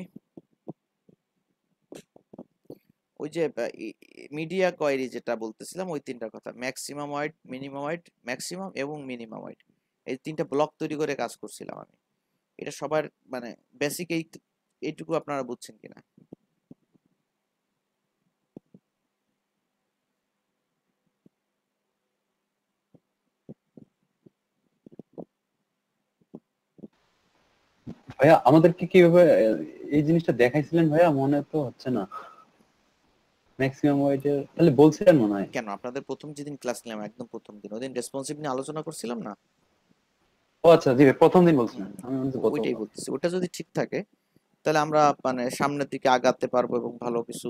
ওই যে মিডিয়া কোয়েরি যেটা বলতেছিলাম, ওই 3টার কথা, maximum wide, minimum wide, maximum এবং মিনিমাম ওয়াইড, এই 3টা ব্লক তৈরি করে কাজ করছিলাম আমি। এটা সবার মানে বেসিক এইটুকু আপনারা বুঝছেন কিনা? ভাইয়া আমাদেরকে কিভাবে এই জিনিসটা দেখাইছিলেন ভাইয়া, মনে তো হচ্ছে না। ম্যাক্সিমাম ওয়েটের তাহলে বলছিলেন মনে হয়। কেন, আপনাদের প্রথম যেদিন ক্লাস নিলাম একদম প্রথম দিন, ওদিন রেসপন্সিভ নিয়ে আলোচনা করছিলাম না? ও আচ্ছা, জি ভাই, প্রথম দিন বলছিলেন, আমি মনে হচ্ছে ওইটাই বলতেছি, ওটা যদি ঠিক থাকে তাহলে আমরা মানে সামনের দিকে আগাতে পারবো এবং ভালো কিছু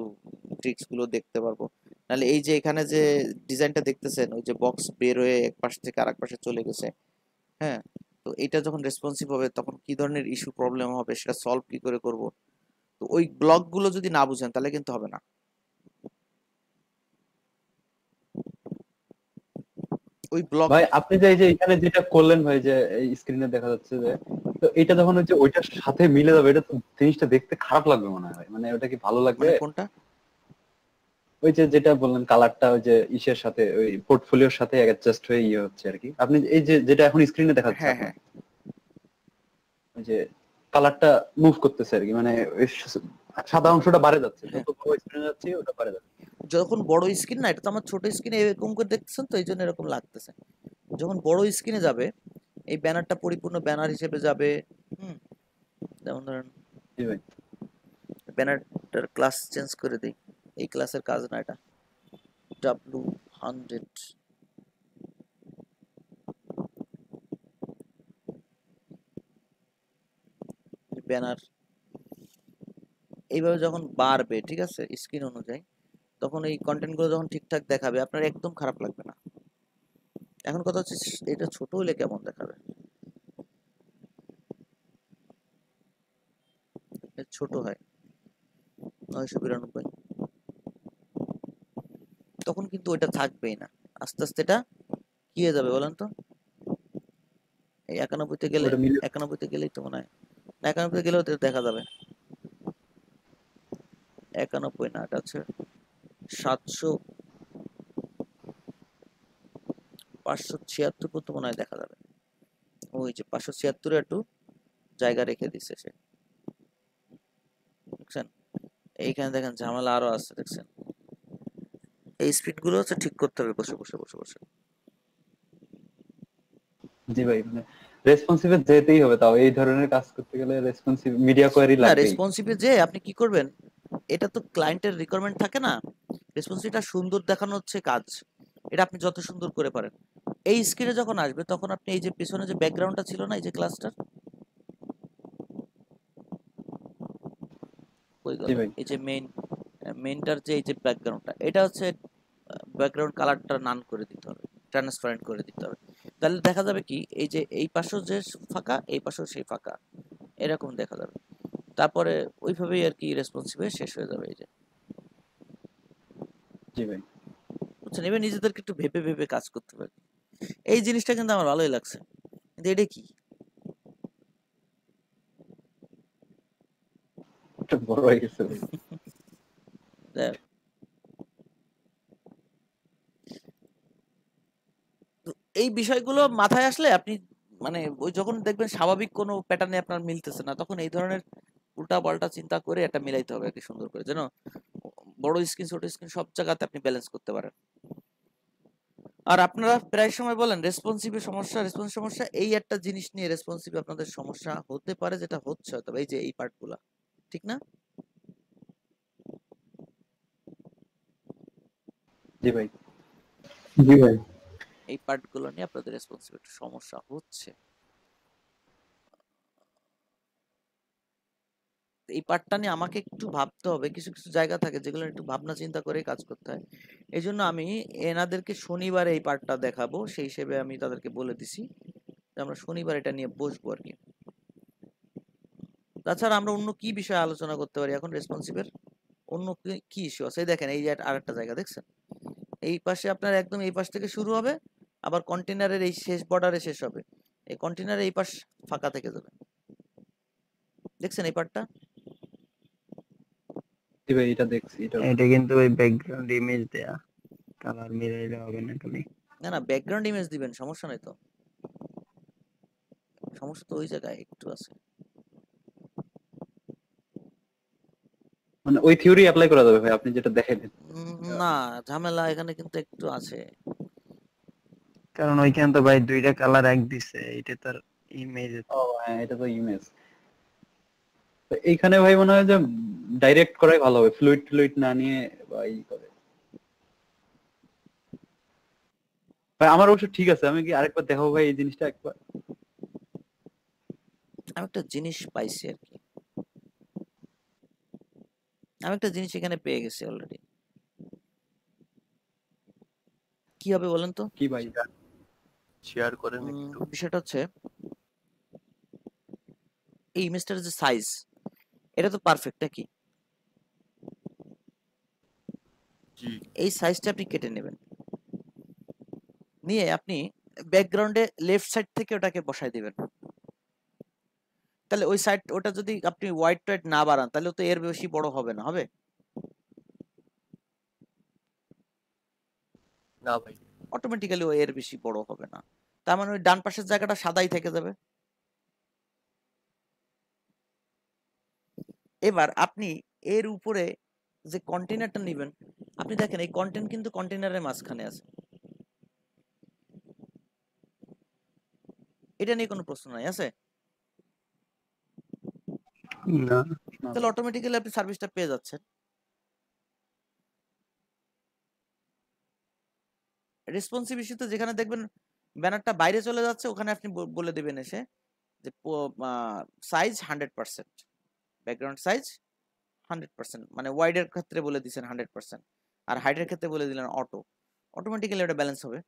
ট্রিক্স গুলো দেখতে পারবো। নাহলে এই যে এখানে যে ডিজাইনটা দেখতেছেন, ওই যে বক্স বের হয়ে এক পাশ থেকে আরেক পাশে চলে গেছে, হ্যাঁ, তো এটা যখন রেসপন্সিভ হবে তখন কি ধরনের ইস্যু প্রবলেম হবে সেটা সলভ কি করে করব, তো ওই ব্লক গুলো যদি না বুঝেন তাহলে কিন্তু হবে না। ওই ব্লক ভাই আপনি যে এই যে এখানে যেটা করলেন ভাই, যে এই স্ক্রিনে দেখা যাচ্ছে যে, তো এটা যখন হচ্ছে ওইটার সাথে মিলে যাবে, এটা তো জিনিসটা দেখতে খারাপ লাগবে মনে হয়, মানে ওটা কি ভালো লাগবে? মানে কোনটা? ওই যে যেটা বললেন কালারটা ওই যে ইসের সাথে ওই পোর্টফোলিওর সাথে অ্যাডজাস্ট হয়ে ইয়ে হচ্ছে আর কি, আপনি এই যে যেটা এখন স্ক্রিনে দেখা যাচ্ছে হ্যাঁ আপনার, হ্যাঁ, ওই যে কালারটা মুভ করতেছে আর কি, মানে ওই সাদা অংশটা বাড়ে যাচ্ছে, হ্যাঁ। যত বড় স্ক্রিনে যাচ্ছে ওটা বাড়ে যাচ্ছে। যখন বড় স্ক্রিন না, এটা তো আমার ছোট স্ক্রিনে এরকম করে দেখতেছেন তো এই জন্য এরকম লাগতেছে। যখন বড় স্ক্রিনে যাবে এই ব্যানারটা পরিপূর্ণ ব্যানার হিসেবে যাবে। হুম, যেমন ধরেন জি ভাই, ব্যানারটার ক্লাস চেঞ্জ করে দেই, এই ক্লাসের কাজ না এটা, W100 ব্যানার। এইভাবে যখন বাড়বে, ঠিক আছে, স্ক্রিন অনুযায়ী, তখন এই কন্টেন্ট গুলো যখন ঠিকঠাক দেখাবে আপনার একদম খারাপ লাগবে না। এখন কথা হচ্ছে এটা ছোট হলে কেমন দেখাবে, ছোট হয় 992, তখন কিন্তু ওইটা থাকবেই না, আস্তে আস্তে এটা কি হয়ে যাবে বলেন তো? এই 91-তে গেলে, ওটা মিলে 91-তে গেলেই তো মনে হয়, 91-তে গেলেও তো দেখা যাবে। 91 না, এটা হচ্ছে 700, 576 পর্যন্ত মনে হয় দেখা যাবে। ওই যে 576 একটু জায়গা রেখে দিছে সে, দেখছেন? এইখানে দেখেন ঝামেলা আরো আছে, দেখছেন? এই স্পিড গুলো হচ্ছে ঠিক করতে হবে বসে বসে বসে বসে। জি ভাই, মানে রেসপন্সিভে যেতেই হবে, তাও এই ধরনের কাজ করতে গেলে রেসপন্সিভ মিডিয়া কোয়ারি না, লাগবেই। রেসপন্সিভে যে আপনি কি করবেন, এটা তো ক্লায়েন্টের রিকোয়ারমেন্ট থাকে না, রেসপন্সিভটা সুন্দর দেখানো হচ্ছে কাজ, এটা আপনি যত সুন্দর করে পারেন। এই স্ক্রিনে যখন আসবে তখন আপনি এই যে পিছনে যে ব্যাকগ্রাউন্ডটা ছিল না, এই যে ক্লাসটার, ওই জি ভাই, এই যে মেইনটার যে এই যে ব্যাকগ্রাউন্ডটা, এটা হচ্ছে ব্যাকগ্রাউন্ড কালারটা নান করে দিতে হবে, ট্রান্সপারেন্ট করে দিতে হবে। তাহলে দেখা যাবে কি এই যে এই পাশেও যে ফাঁকা, এই পাশেও সেই ফাঁকা, এরকম দেখা যাবে। তারপরে ওইভাবেই আর কি রেসপন্সিভ শেষ হয়ে যাবে। এই যে জি ভাই, বুঝছেন, এবার নিজেদেরকে একটু ভেবে ভেবে কাজ করতে হবে। এই জিনিসটা কিন্তু আমার ভালোই লাগছে, কিন্তু এটা কি? অনেকটা বড় হয়ে গেছে ভাই। যাই হোক। তো এই বিষয়গুলো মাথায় আসলে আপনি মানে ওই যখন দেখবেন স্বাভাবিক কোনো প্যাটার্নে আপনার মিলতেছে না, তখন এই ধরনের উল্টা পাল্টা চিন্তা করে এটা মিলাইতে হবে আর কি সুন্দর করে, যেন বড় স্ক্রিন ছোট স্ক্রিন সব জায়গাতে আপনি ব্যালেন্স করতে পারেন। আর আপনারা প্রায় সময় বলেন রেসপন্সিভের সমস্যা, রেসপন্স সমস্যা, এই একটা জিনিস নিয়ে রেসপন্সিভ আপনাদের সমস্যা হতে পারে, যেটা হচ্ছে হয়তো এই যে এই পার্টগুলা, ঠিক না? জি ভাই। জি ভাই। এই পার্টগুলো নিয়ে আপনাদের রেসপন্সিভ একটু সমস্যা হচ্ছে। এই পার্টটা নিয়ে আমাকে একটু ভাবতে হবে, কিছু কিছু জায়গা থাকে যেগুলো একটু ভাবনা চিন্তা করে কাজ করতে হয়। এই জন্য আমি এনাদেরকে শনিবারে এই পার্টটা দেখাবো, সেই হিসেবে আমি তাদেরকে বলে দিছি যে আমরা শনিবার এটা নিয়ে বসবো আর কি। তাছাড়া আমরা অন্য কি বিষয়ে আলোচনা করতে পারি এখন রেসপন্সিভের? অন্য কি ইস্যু আছে? এই দেখেন, এই যে আরেকটা জায়গা দেখছেন, এই পাশে আপনার একদম এই পাশ থেকে শুরু হবে, আবার কন্টেনারের এই শেষ বর্ডারে শেষ হবে, এই কন্টেনারের এই পাশ ফাঁকা থেকে যাবে, দেখছেন এই পার্টটা? জি ভাই, এটা দেখছি। এটা কিন্তু ওই ব্যাকগ্রাউন্ড ইমেজ দেয়া, কালার মিলাইলে হবে না খালি। না না, ব্যাকগ্রাউন্ড ইমেজ দিবেন, সমস্যা নাই তো, সমস্যা তো ওই জায়গায় একটু আছে। মানে ওই থিওরি অ্যাপ্লাই করা যাবে ভাই, আপনি যেটা দেখাইলেন। না, ঝামেলা এখানে কিন্তু একটু আছে। কারণ ওইখানে তো ভাই দুইটা কালার এক দিছে, এটা তার ইমেজ। ও হ্যাঁ, এটা তো ইমেজ। তো এইখানে ভাই মনে হয় যে ডাইরেক্ট করাই ভালো হবে, ফ্লুইড ফ্লুইড না নিয়ে বা ই করে। ভাই আমার অবশ্য ঠিক আছে, আমি কি আরেকবার দেখাবো ভাই এই জিনিসটা একবার? আমি একটা জিনিস পাইছি আর কি, আমি একটা জিনিস এখানে পেয়ে গেছি অলরেডি। কি হবে বলেন তো? কি ভাই? শেয়ার করেন একটু। বিষয়টা হচ্ছে এই ইমেজটার যে সাইজ, এটা তো পারফেক্ট নাকি? জি। এই সাইজটা আপনি কেটে নেবেন, নিয়ে আপনি ব্যাকগ্রাউন্ডে লেফট সাইড থেকে ওটাকে বসাই দিবেন। তাহলে ওই সাইড ওটা যদি আপনি হোয়াইট টয়েট না বাড়ান, তাহলে তো এর বেশি বড় হবে না, হবে? না ভাই। অটোমেটিক্যালি ও এর বেশি বড় হবে না, তার মানে ওই ডান পাশের জায়গাটা সাদাই থেকে যাবে। এবার আপনি এর উপরে যে কন্টেনারটা নেবেন, আপনি দেখেন এই কন্টেন্ট কিন্তু কন্টেনারের মাঝখানে আছে, এটা নিয়ে কোনো প্রশ্ন নাই, আছে? না, তাহলে অটোমেটিক্যালি আপনি সার্ভিসটা পেয়ে যাচ্ছেন। রেসপন্সিভ ইস্যুতে যেখানে দেখবেন ব্যানারটা বাইরে চলে যাচ্ছে, ওখানে আপনি বলে দিবেন এসে যে সাইজ 100%, ব্যাকগ্রাউন্ড সাইজ 100%, মানে ওয়াইডের ক্ষেত্রে বলে দিচ্ছেন 100%, আর হাইটের ক্ষেত্রে বলে দিলেন অটো, অটোমেটিক্যালি ওটা ব্যালেন্স হবে।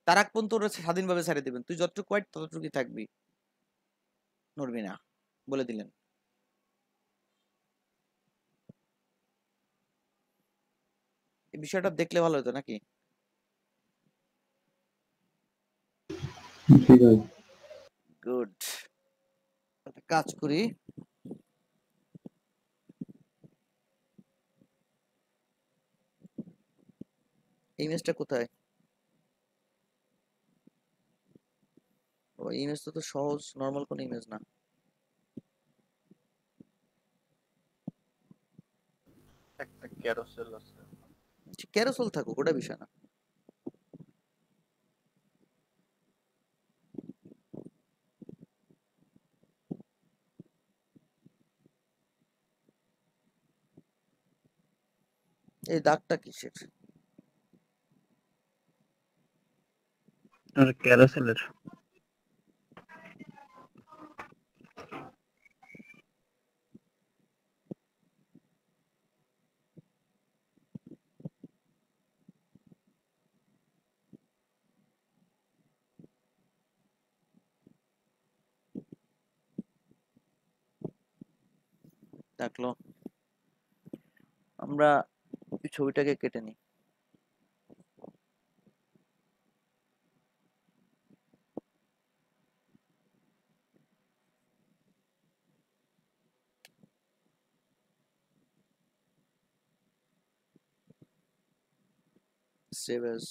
তার আগ পর্যন্ত ওটা স্বাধীনভাবে ছেড়ে দিবেন, তুই যতটুকু ওয়াইড ততটুকুই থাকবি, নড়বি না, বলে দিলেন। এই বিষয়টা দেখলে ভালো হতো নাকি? জি ভাই। গুড, কাজ করি। ইমেজটা কোথায়? ও ইমেজ তো সহজ, নরমাল কোন ইমেজ না। একটা ক্যারোসেল আছে। ক্যারোসেল থাকুক, ওটা বিষয় না। এই দাগটা কিসের? আর ক্যারোসেলের ডাকলো, আমরা এই ছবিটাকে কেটে নিই। Save as.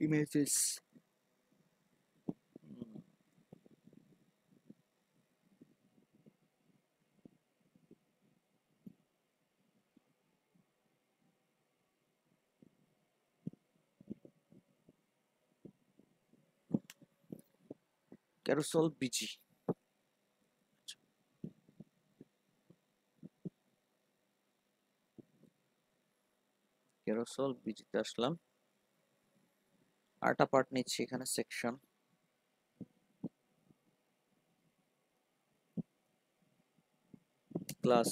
Images. Carousel BG. Carousel বিজিতে আসলাম, আরেকটা পার্ট নিচ্ছি এখানে, section class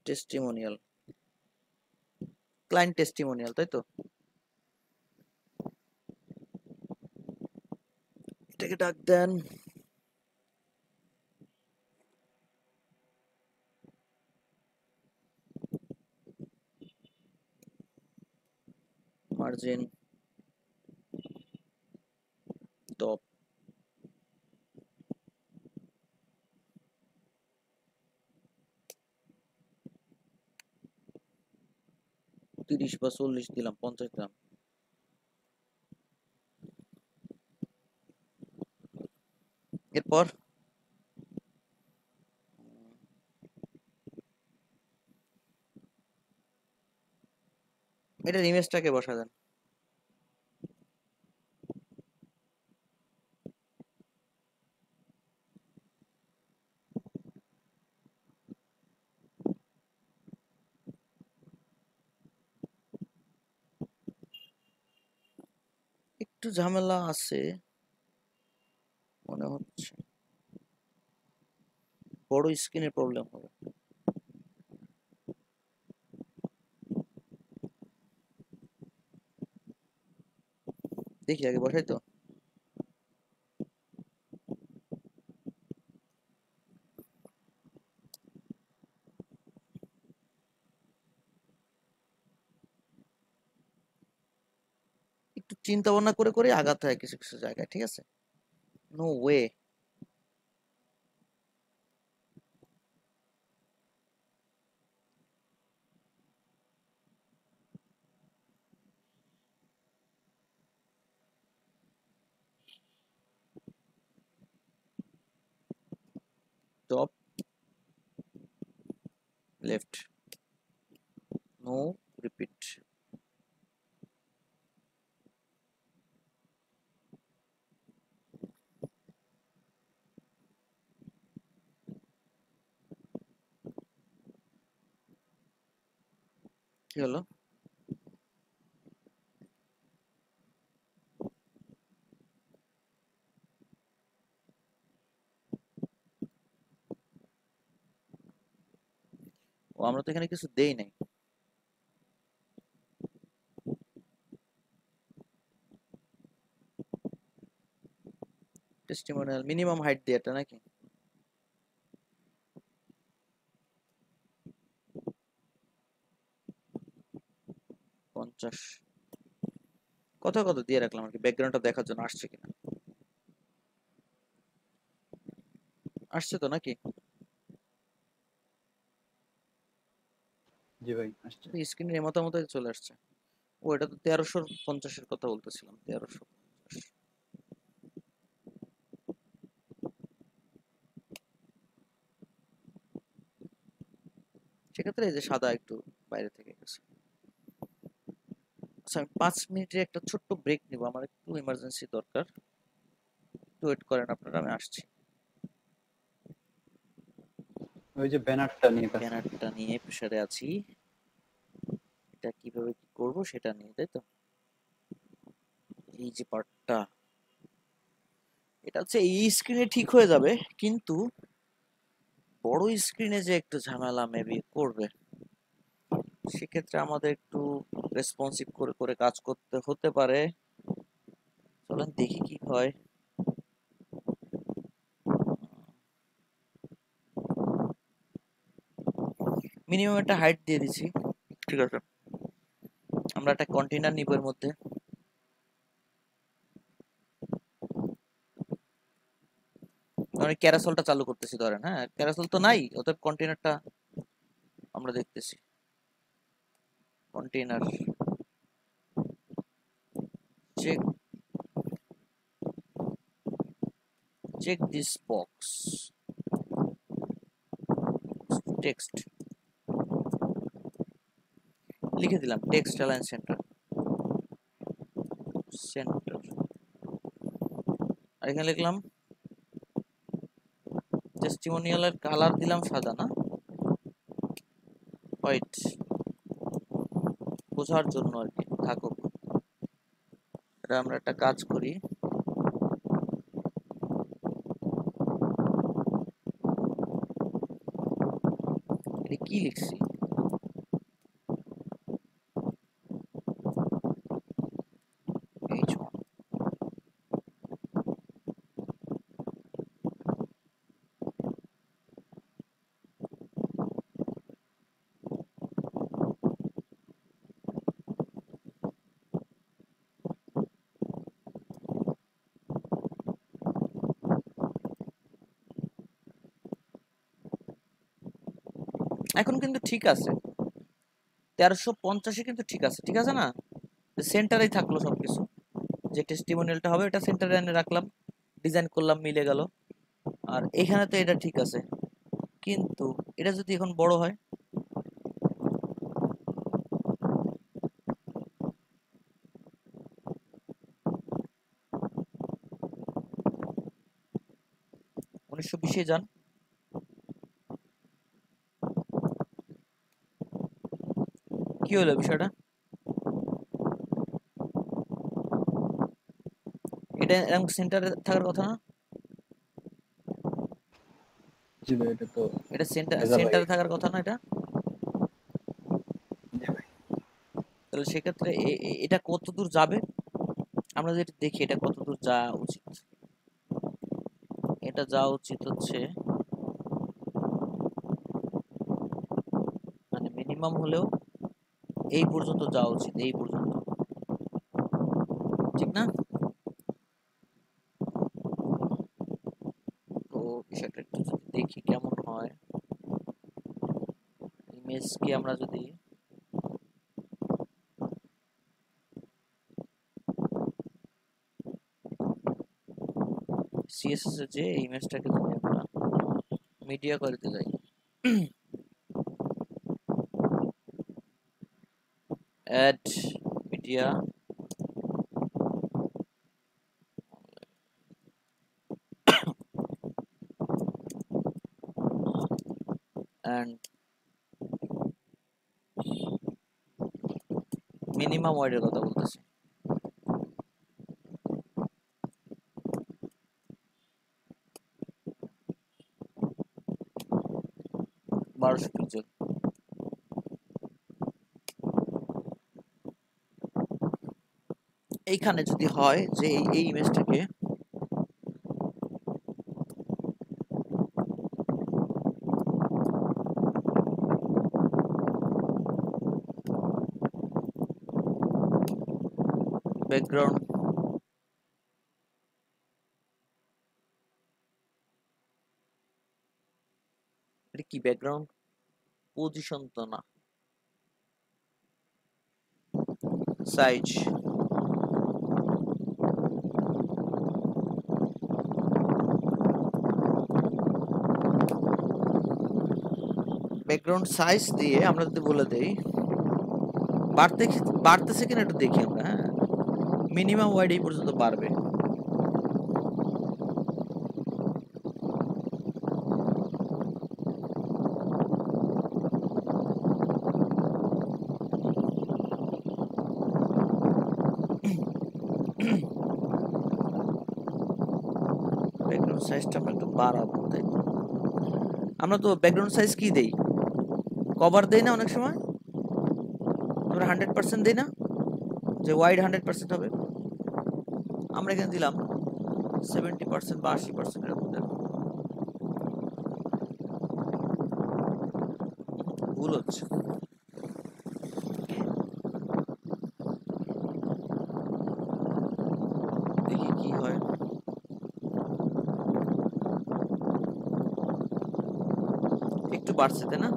testimonial, client testimonial, তাই তো? এটাকে ডাক দেন মার্জিন টপ, তিরিশ বা 40 দিলাম, 50 দিলাম। এরপর এটার ইমেজটাকে বসা দেন। একটু ঝামেলা আছে মনে হচ্ছে, বড় স্ক্রিনের প্রবলেম হবে। দেখি আগে বসাই তো। একটু চিন্তা ভাবনা করে করে আগাতে হয় কিছু কিছু জায়গায়, ঠিক আছে? No way. Top left, no repeat. কি হলো? ও আমরা তো এখানে কিছু দেই নাই। টেস্টিমোনিয়াল মিনিমাম হাইট দিয়ে এটা নাকি? পঞ্চাশ। কত কত দিয়ে রাখলাম আর কি, ব্যাকগ্রাউন্ডটা দেখার জন্য, আসছে কিনা। আসছে তো নাকি? জি ভাই আসছে। স্ক্রিনের মতামত চলে আসছে। ও এটা তো 1350 কথা বলতেছিলাম, 1350। সেক্ষেত্রে এই যে সাদা একটু বাইরে থেকে গেছে। আচ্ছা আমি 5 মিনিটের একটা ছোট্ট ব্রেক নিব, আমার একটু ইমার্জেন্সি দরকার, একটু ওয়েট করেন আপনারা, আমি আসছি। ওই যে ব্যানারটা নিয়ে কাজ। ব্যানারটা নিয়ে প্রেসারে আছি, এটা কিভাবে কি করব সেটা নিয়ে, তাই তো? এই যে পার্টটা, এটা হচ্ছে এই স্ক্রিনে ঠিক হয়ে যাবে, কিন্তু বড় স্ক্রিনে যে একটু ঝামেলা মেবি করবে, সেক্ষেত্রে আমাদের একটু রেসপন্সিভ করে করে কাজ করতে হতে পারে। চলেন দেখি কি হয়। মিনিমাম একটা হাইট দিয়ে দিছি, ঠিক আছে? আমরা একটা কন্টেইনার নিব এর মধ্যে, আমি ক্যারাসলটা চালু করতেছি ধরেন, হ্যাঁ ক্যারাসল তো নাই, অতএব কন্টেইনারটা আমরা দেখতেছি। Container check check this box, text লিখে দিলাম text align center আর এখানে লিখলাম টেস্টিমোনিয়াল এর কালার দিলাম সাদা, না হোয়াইট, বোঝার জন্য আর কি থাকুক। এটা আমরা একটা কাজ করি, এটা কি লিখছি, H1 এখন কিন্তু ঠিক আছে, 1350 কিন্তু ঠিক আছে, ঠিক আছে না, সেন্টারেই থাকলো সবকিছু। যে টেস্টিমোনিয়ালটা হবে এটা সেন্টারে এনে রাখলাম, ডিজাইন করলাম, মিলে গেল। আর এখানে তো এটা ঠিক আছে, কিন্তু এটা যদি এখন বড় হয়, উনিশশো 20 যান, কি হলো বিষয়টা? এটা এরকম সেন্টারে থাকার কথা না, জি ভাই এটা তো এটা ভেজা ভাই। সেন্টারে থাকার কথা না এটা। জি ভাই। তাহলে সেক্ষেত্রে এটা কত দূর যাবে আমরা যদি দেখি, এটা কত দূর যাওয়া উচিত। এটা যাওয়া উচিত হচ্ছে মানে মিনিমাম হলেও এই পর্যন্ত যাওয়া উচিত, এই পর্যন্ত, ঠিক না? তো বিষয়টা একটু যদি দেখি কেমন হয়, ইমেজকে আমরা যদি সিএসএস এ যে ইমেজটাকে যদি আমরা মিডিয়া করতে যাই, অ্যাড মিডিয়া and মিনিমাম ওয়াইডের কথা বলতেছি। বারোশো পিক্সেল। এইখানে যদি হয় যে এই ইমেজটাকে ব্যাকগ্রাউন্ড এটা কি ব্যাকগ্রাউন্ড পজিশন তো না, সাইজ ব্যাকগ্রাউন্ড সাইজ দিয়ে আমরা যদি বলে দেই বাড়তেছে কিনা একটু দেখি আমরা, হ্যাঁ মিনিমাম ওয়াইড এই পর্যন্ত বাড়বে। ব্যাকগ্রাউন্ড সাইজটা আমরা একটু বাড়াবো, তাই আমরা তো ব্যাকগ্রাউন্ড সাইজ কি দেই, কভার দেই না অনেক সময় আমরা 100% দেই না, যে ওয়াইড 100% হবে, আমরা এখানে দিলাম 70% বা 80% এরকম দেব। ভুল হচ্ছে, দেখি কি হয়। বাড়ছে তাই না?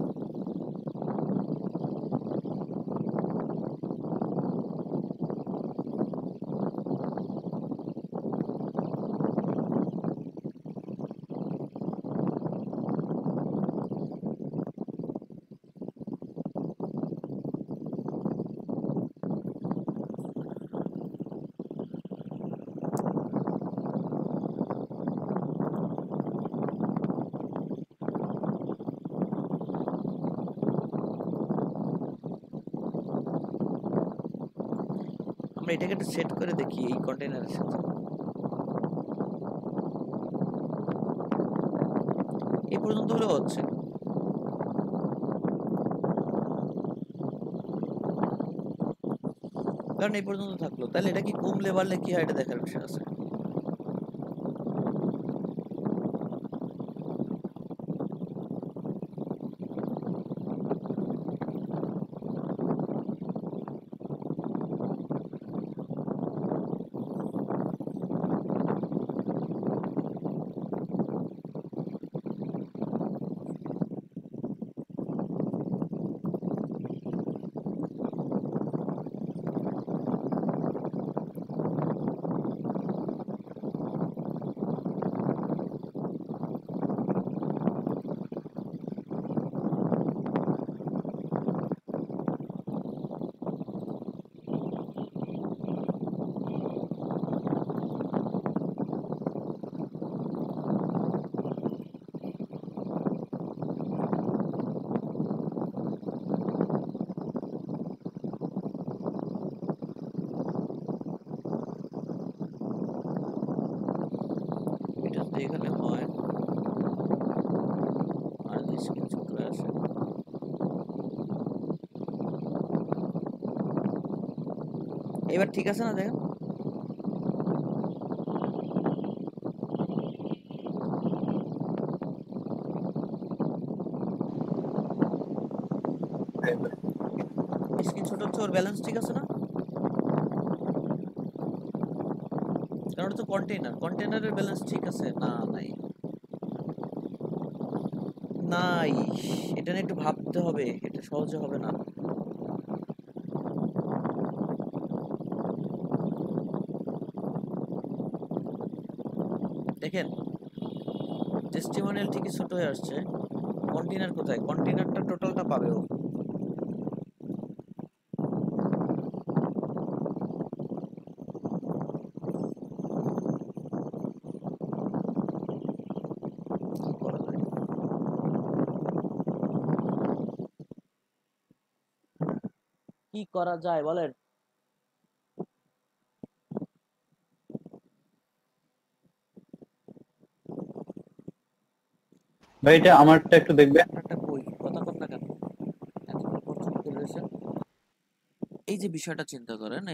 আমরা এটাকে একটু সেট করে দেখি এই কন্টেইনারের সাথে। এই পর্যন্ত হলেও হচ্ছে। কারণ এই পর্যন্ত থাকলো, তাহলে এটা কি কমলে বাড়লে কি হয় এটা দেখার বিষয় আছে। এটা যদি এখানে হয় আর যদি স্ক্রিন ছোট হয়ে আসে, এবার ঠিক আছে না? দেখেন স্ক্রিন ছোট হচ্ছে, ওর ব্যালেন্স ঠিক আছে না? কারণ ওটা তো কন্টেইনারের ব্যালেন্স ঠিক আছে না? নাই নাই, এটা নিয়ে একটু ভাবতে হবে, এটা সহজে হবে না। দেখেন টেস্টিমোনিয়াল ঠিকই ছোট হয়ে আসছে, কন্টেইনার কোথায়? কন্টেইনারটা টোটালটা পাবে ও। কি করা যায়? কি করা যায় বলেন? ভাই এটা আমারটা একটু দেখবে। একটা কই কথা কর না কেন? এতক্ষণ পর চুপ করে রয়েছেন। এই যে বিষয়টা চিন্তা করেন,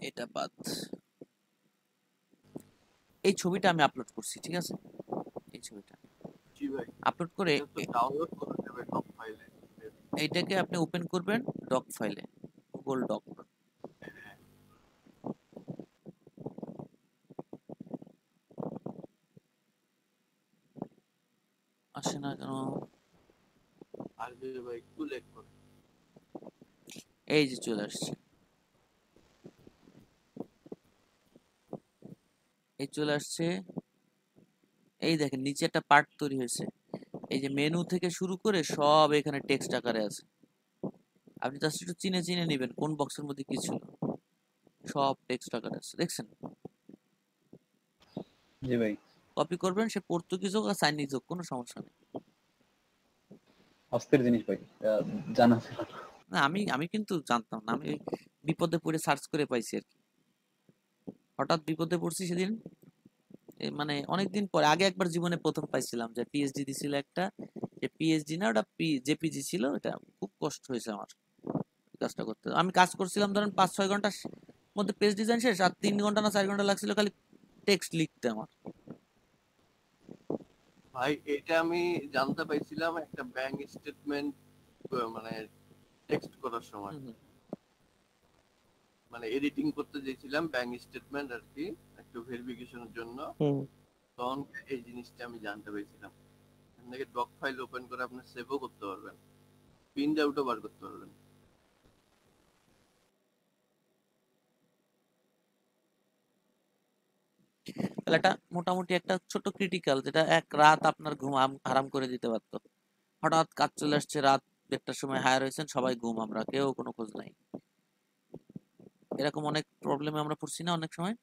এটা বাদ, এই ছবিটা আমি আপলোড করছি, ঠিক আছে? এই ছবিটা জি ভাই, আপলোড করে এটা তো ডাউনলোড করা যাবে টপ ফাইলে। এইটাকে আপনি ওপেন করবেন ডক ফাইলে, গুগল ডক। আসে না কেন? আর যে ভাই একটু লেট করে। এই যে চলে আসছে, এই চলে আসছে। এই দেখেন নিচে একটা পার্ট তৈরি হয়েছে, এই যে মেনু থেকে শুরু করে সব এখানে টেক্সট আকারে আছে। আপনি জাস্ট একটু চিনে চিনে নেবেন কোন বক্সের মধ্যে কি ছিল, সব টেক্সট আকারে আছে, দেখছেন? জি ভাই, কপি করবেন, সে পর্তুগিজ হোক আর চাইনিজ হোক, কোনো সমস্যা নেই। অস্থির জিনিস ভাই, জানা ছিল না। না আমি আমি কিন্তু জানতাম না, আমি ওই বিপদে পড়ে সার্চ করে পাইছি আর কি। হঠাৎ বিপদে পড়ছি সেদিন, মানে অনেকদিন পরে, আগে একবার জীবনে প্রথম পাইছিলাম যে পিএইচডি দিছিল একটা, যে পিএইচডি না ওটা জেপিজি ছিল, এটা খুব কষ্ট হয়েছে আমার কাজটা করতে। আমি কাজ করছিলাম ধরেন 5-6 ঘন্টার মধ্যে পেজ ডিজাইন শেষ, আর 3 ঘন্টা না 4 ঘন্টা লাগছিল খালি টেক্সট লিখতে আমার। ভাই এটা আমি জানতে পাইছিলাম একটা ব্যাংক স্টেটমেন্ট মানে টেক্সট করার সময়, মানে এডিটিং করতে চেয়েছিলাম ব্যাংক স্টেটমেন্ট আর কি, একটু ভেরিফিকেশনের জন্য, তখন এই জিনিসটা আমি জানতে পেরেছিলাম। নাকি ডক ফাইল ওপেন করে আপনি সেভও করতে পারবেন, প্রিন্ট আউটও বার করতে পারবেন। তাহলে এটা মোটামুটি একটা ছোট ক্রিটিক্যাল, যেটা এক রাত আপনার ঘুম হারাম করে দিতে পারতো। হঠাৎ কাজ চলে আসছে, রাত 1টার সময় হায়ার হয়েছেন, সবাই ঘুম, আমরা কেউ কোনো খোঁজ নাই। এরকম অনেক প্রবলেমে আমরা পড়ছি না অনেক সময়।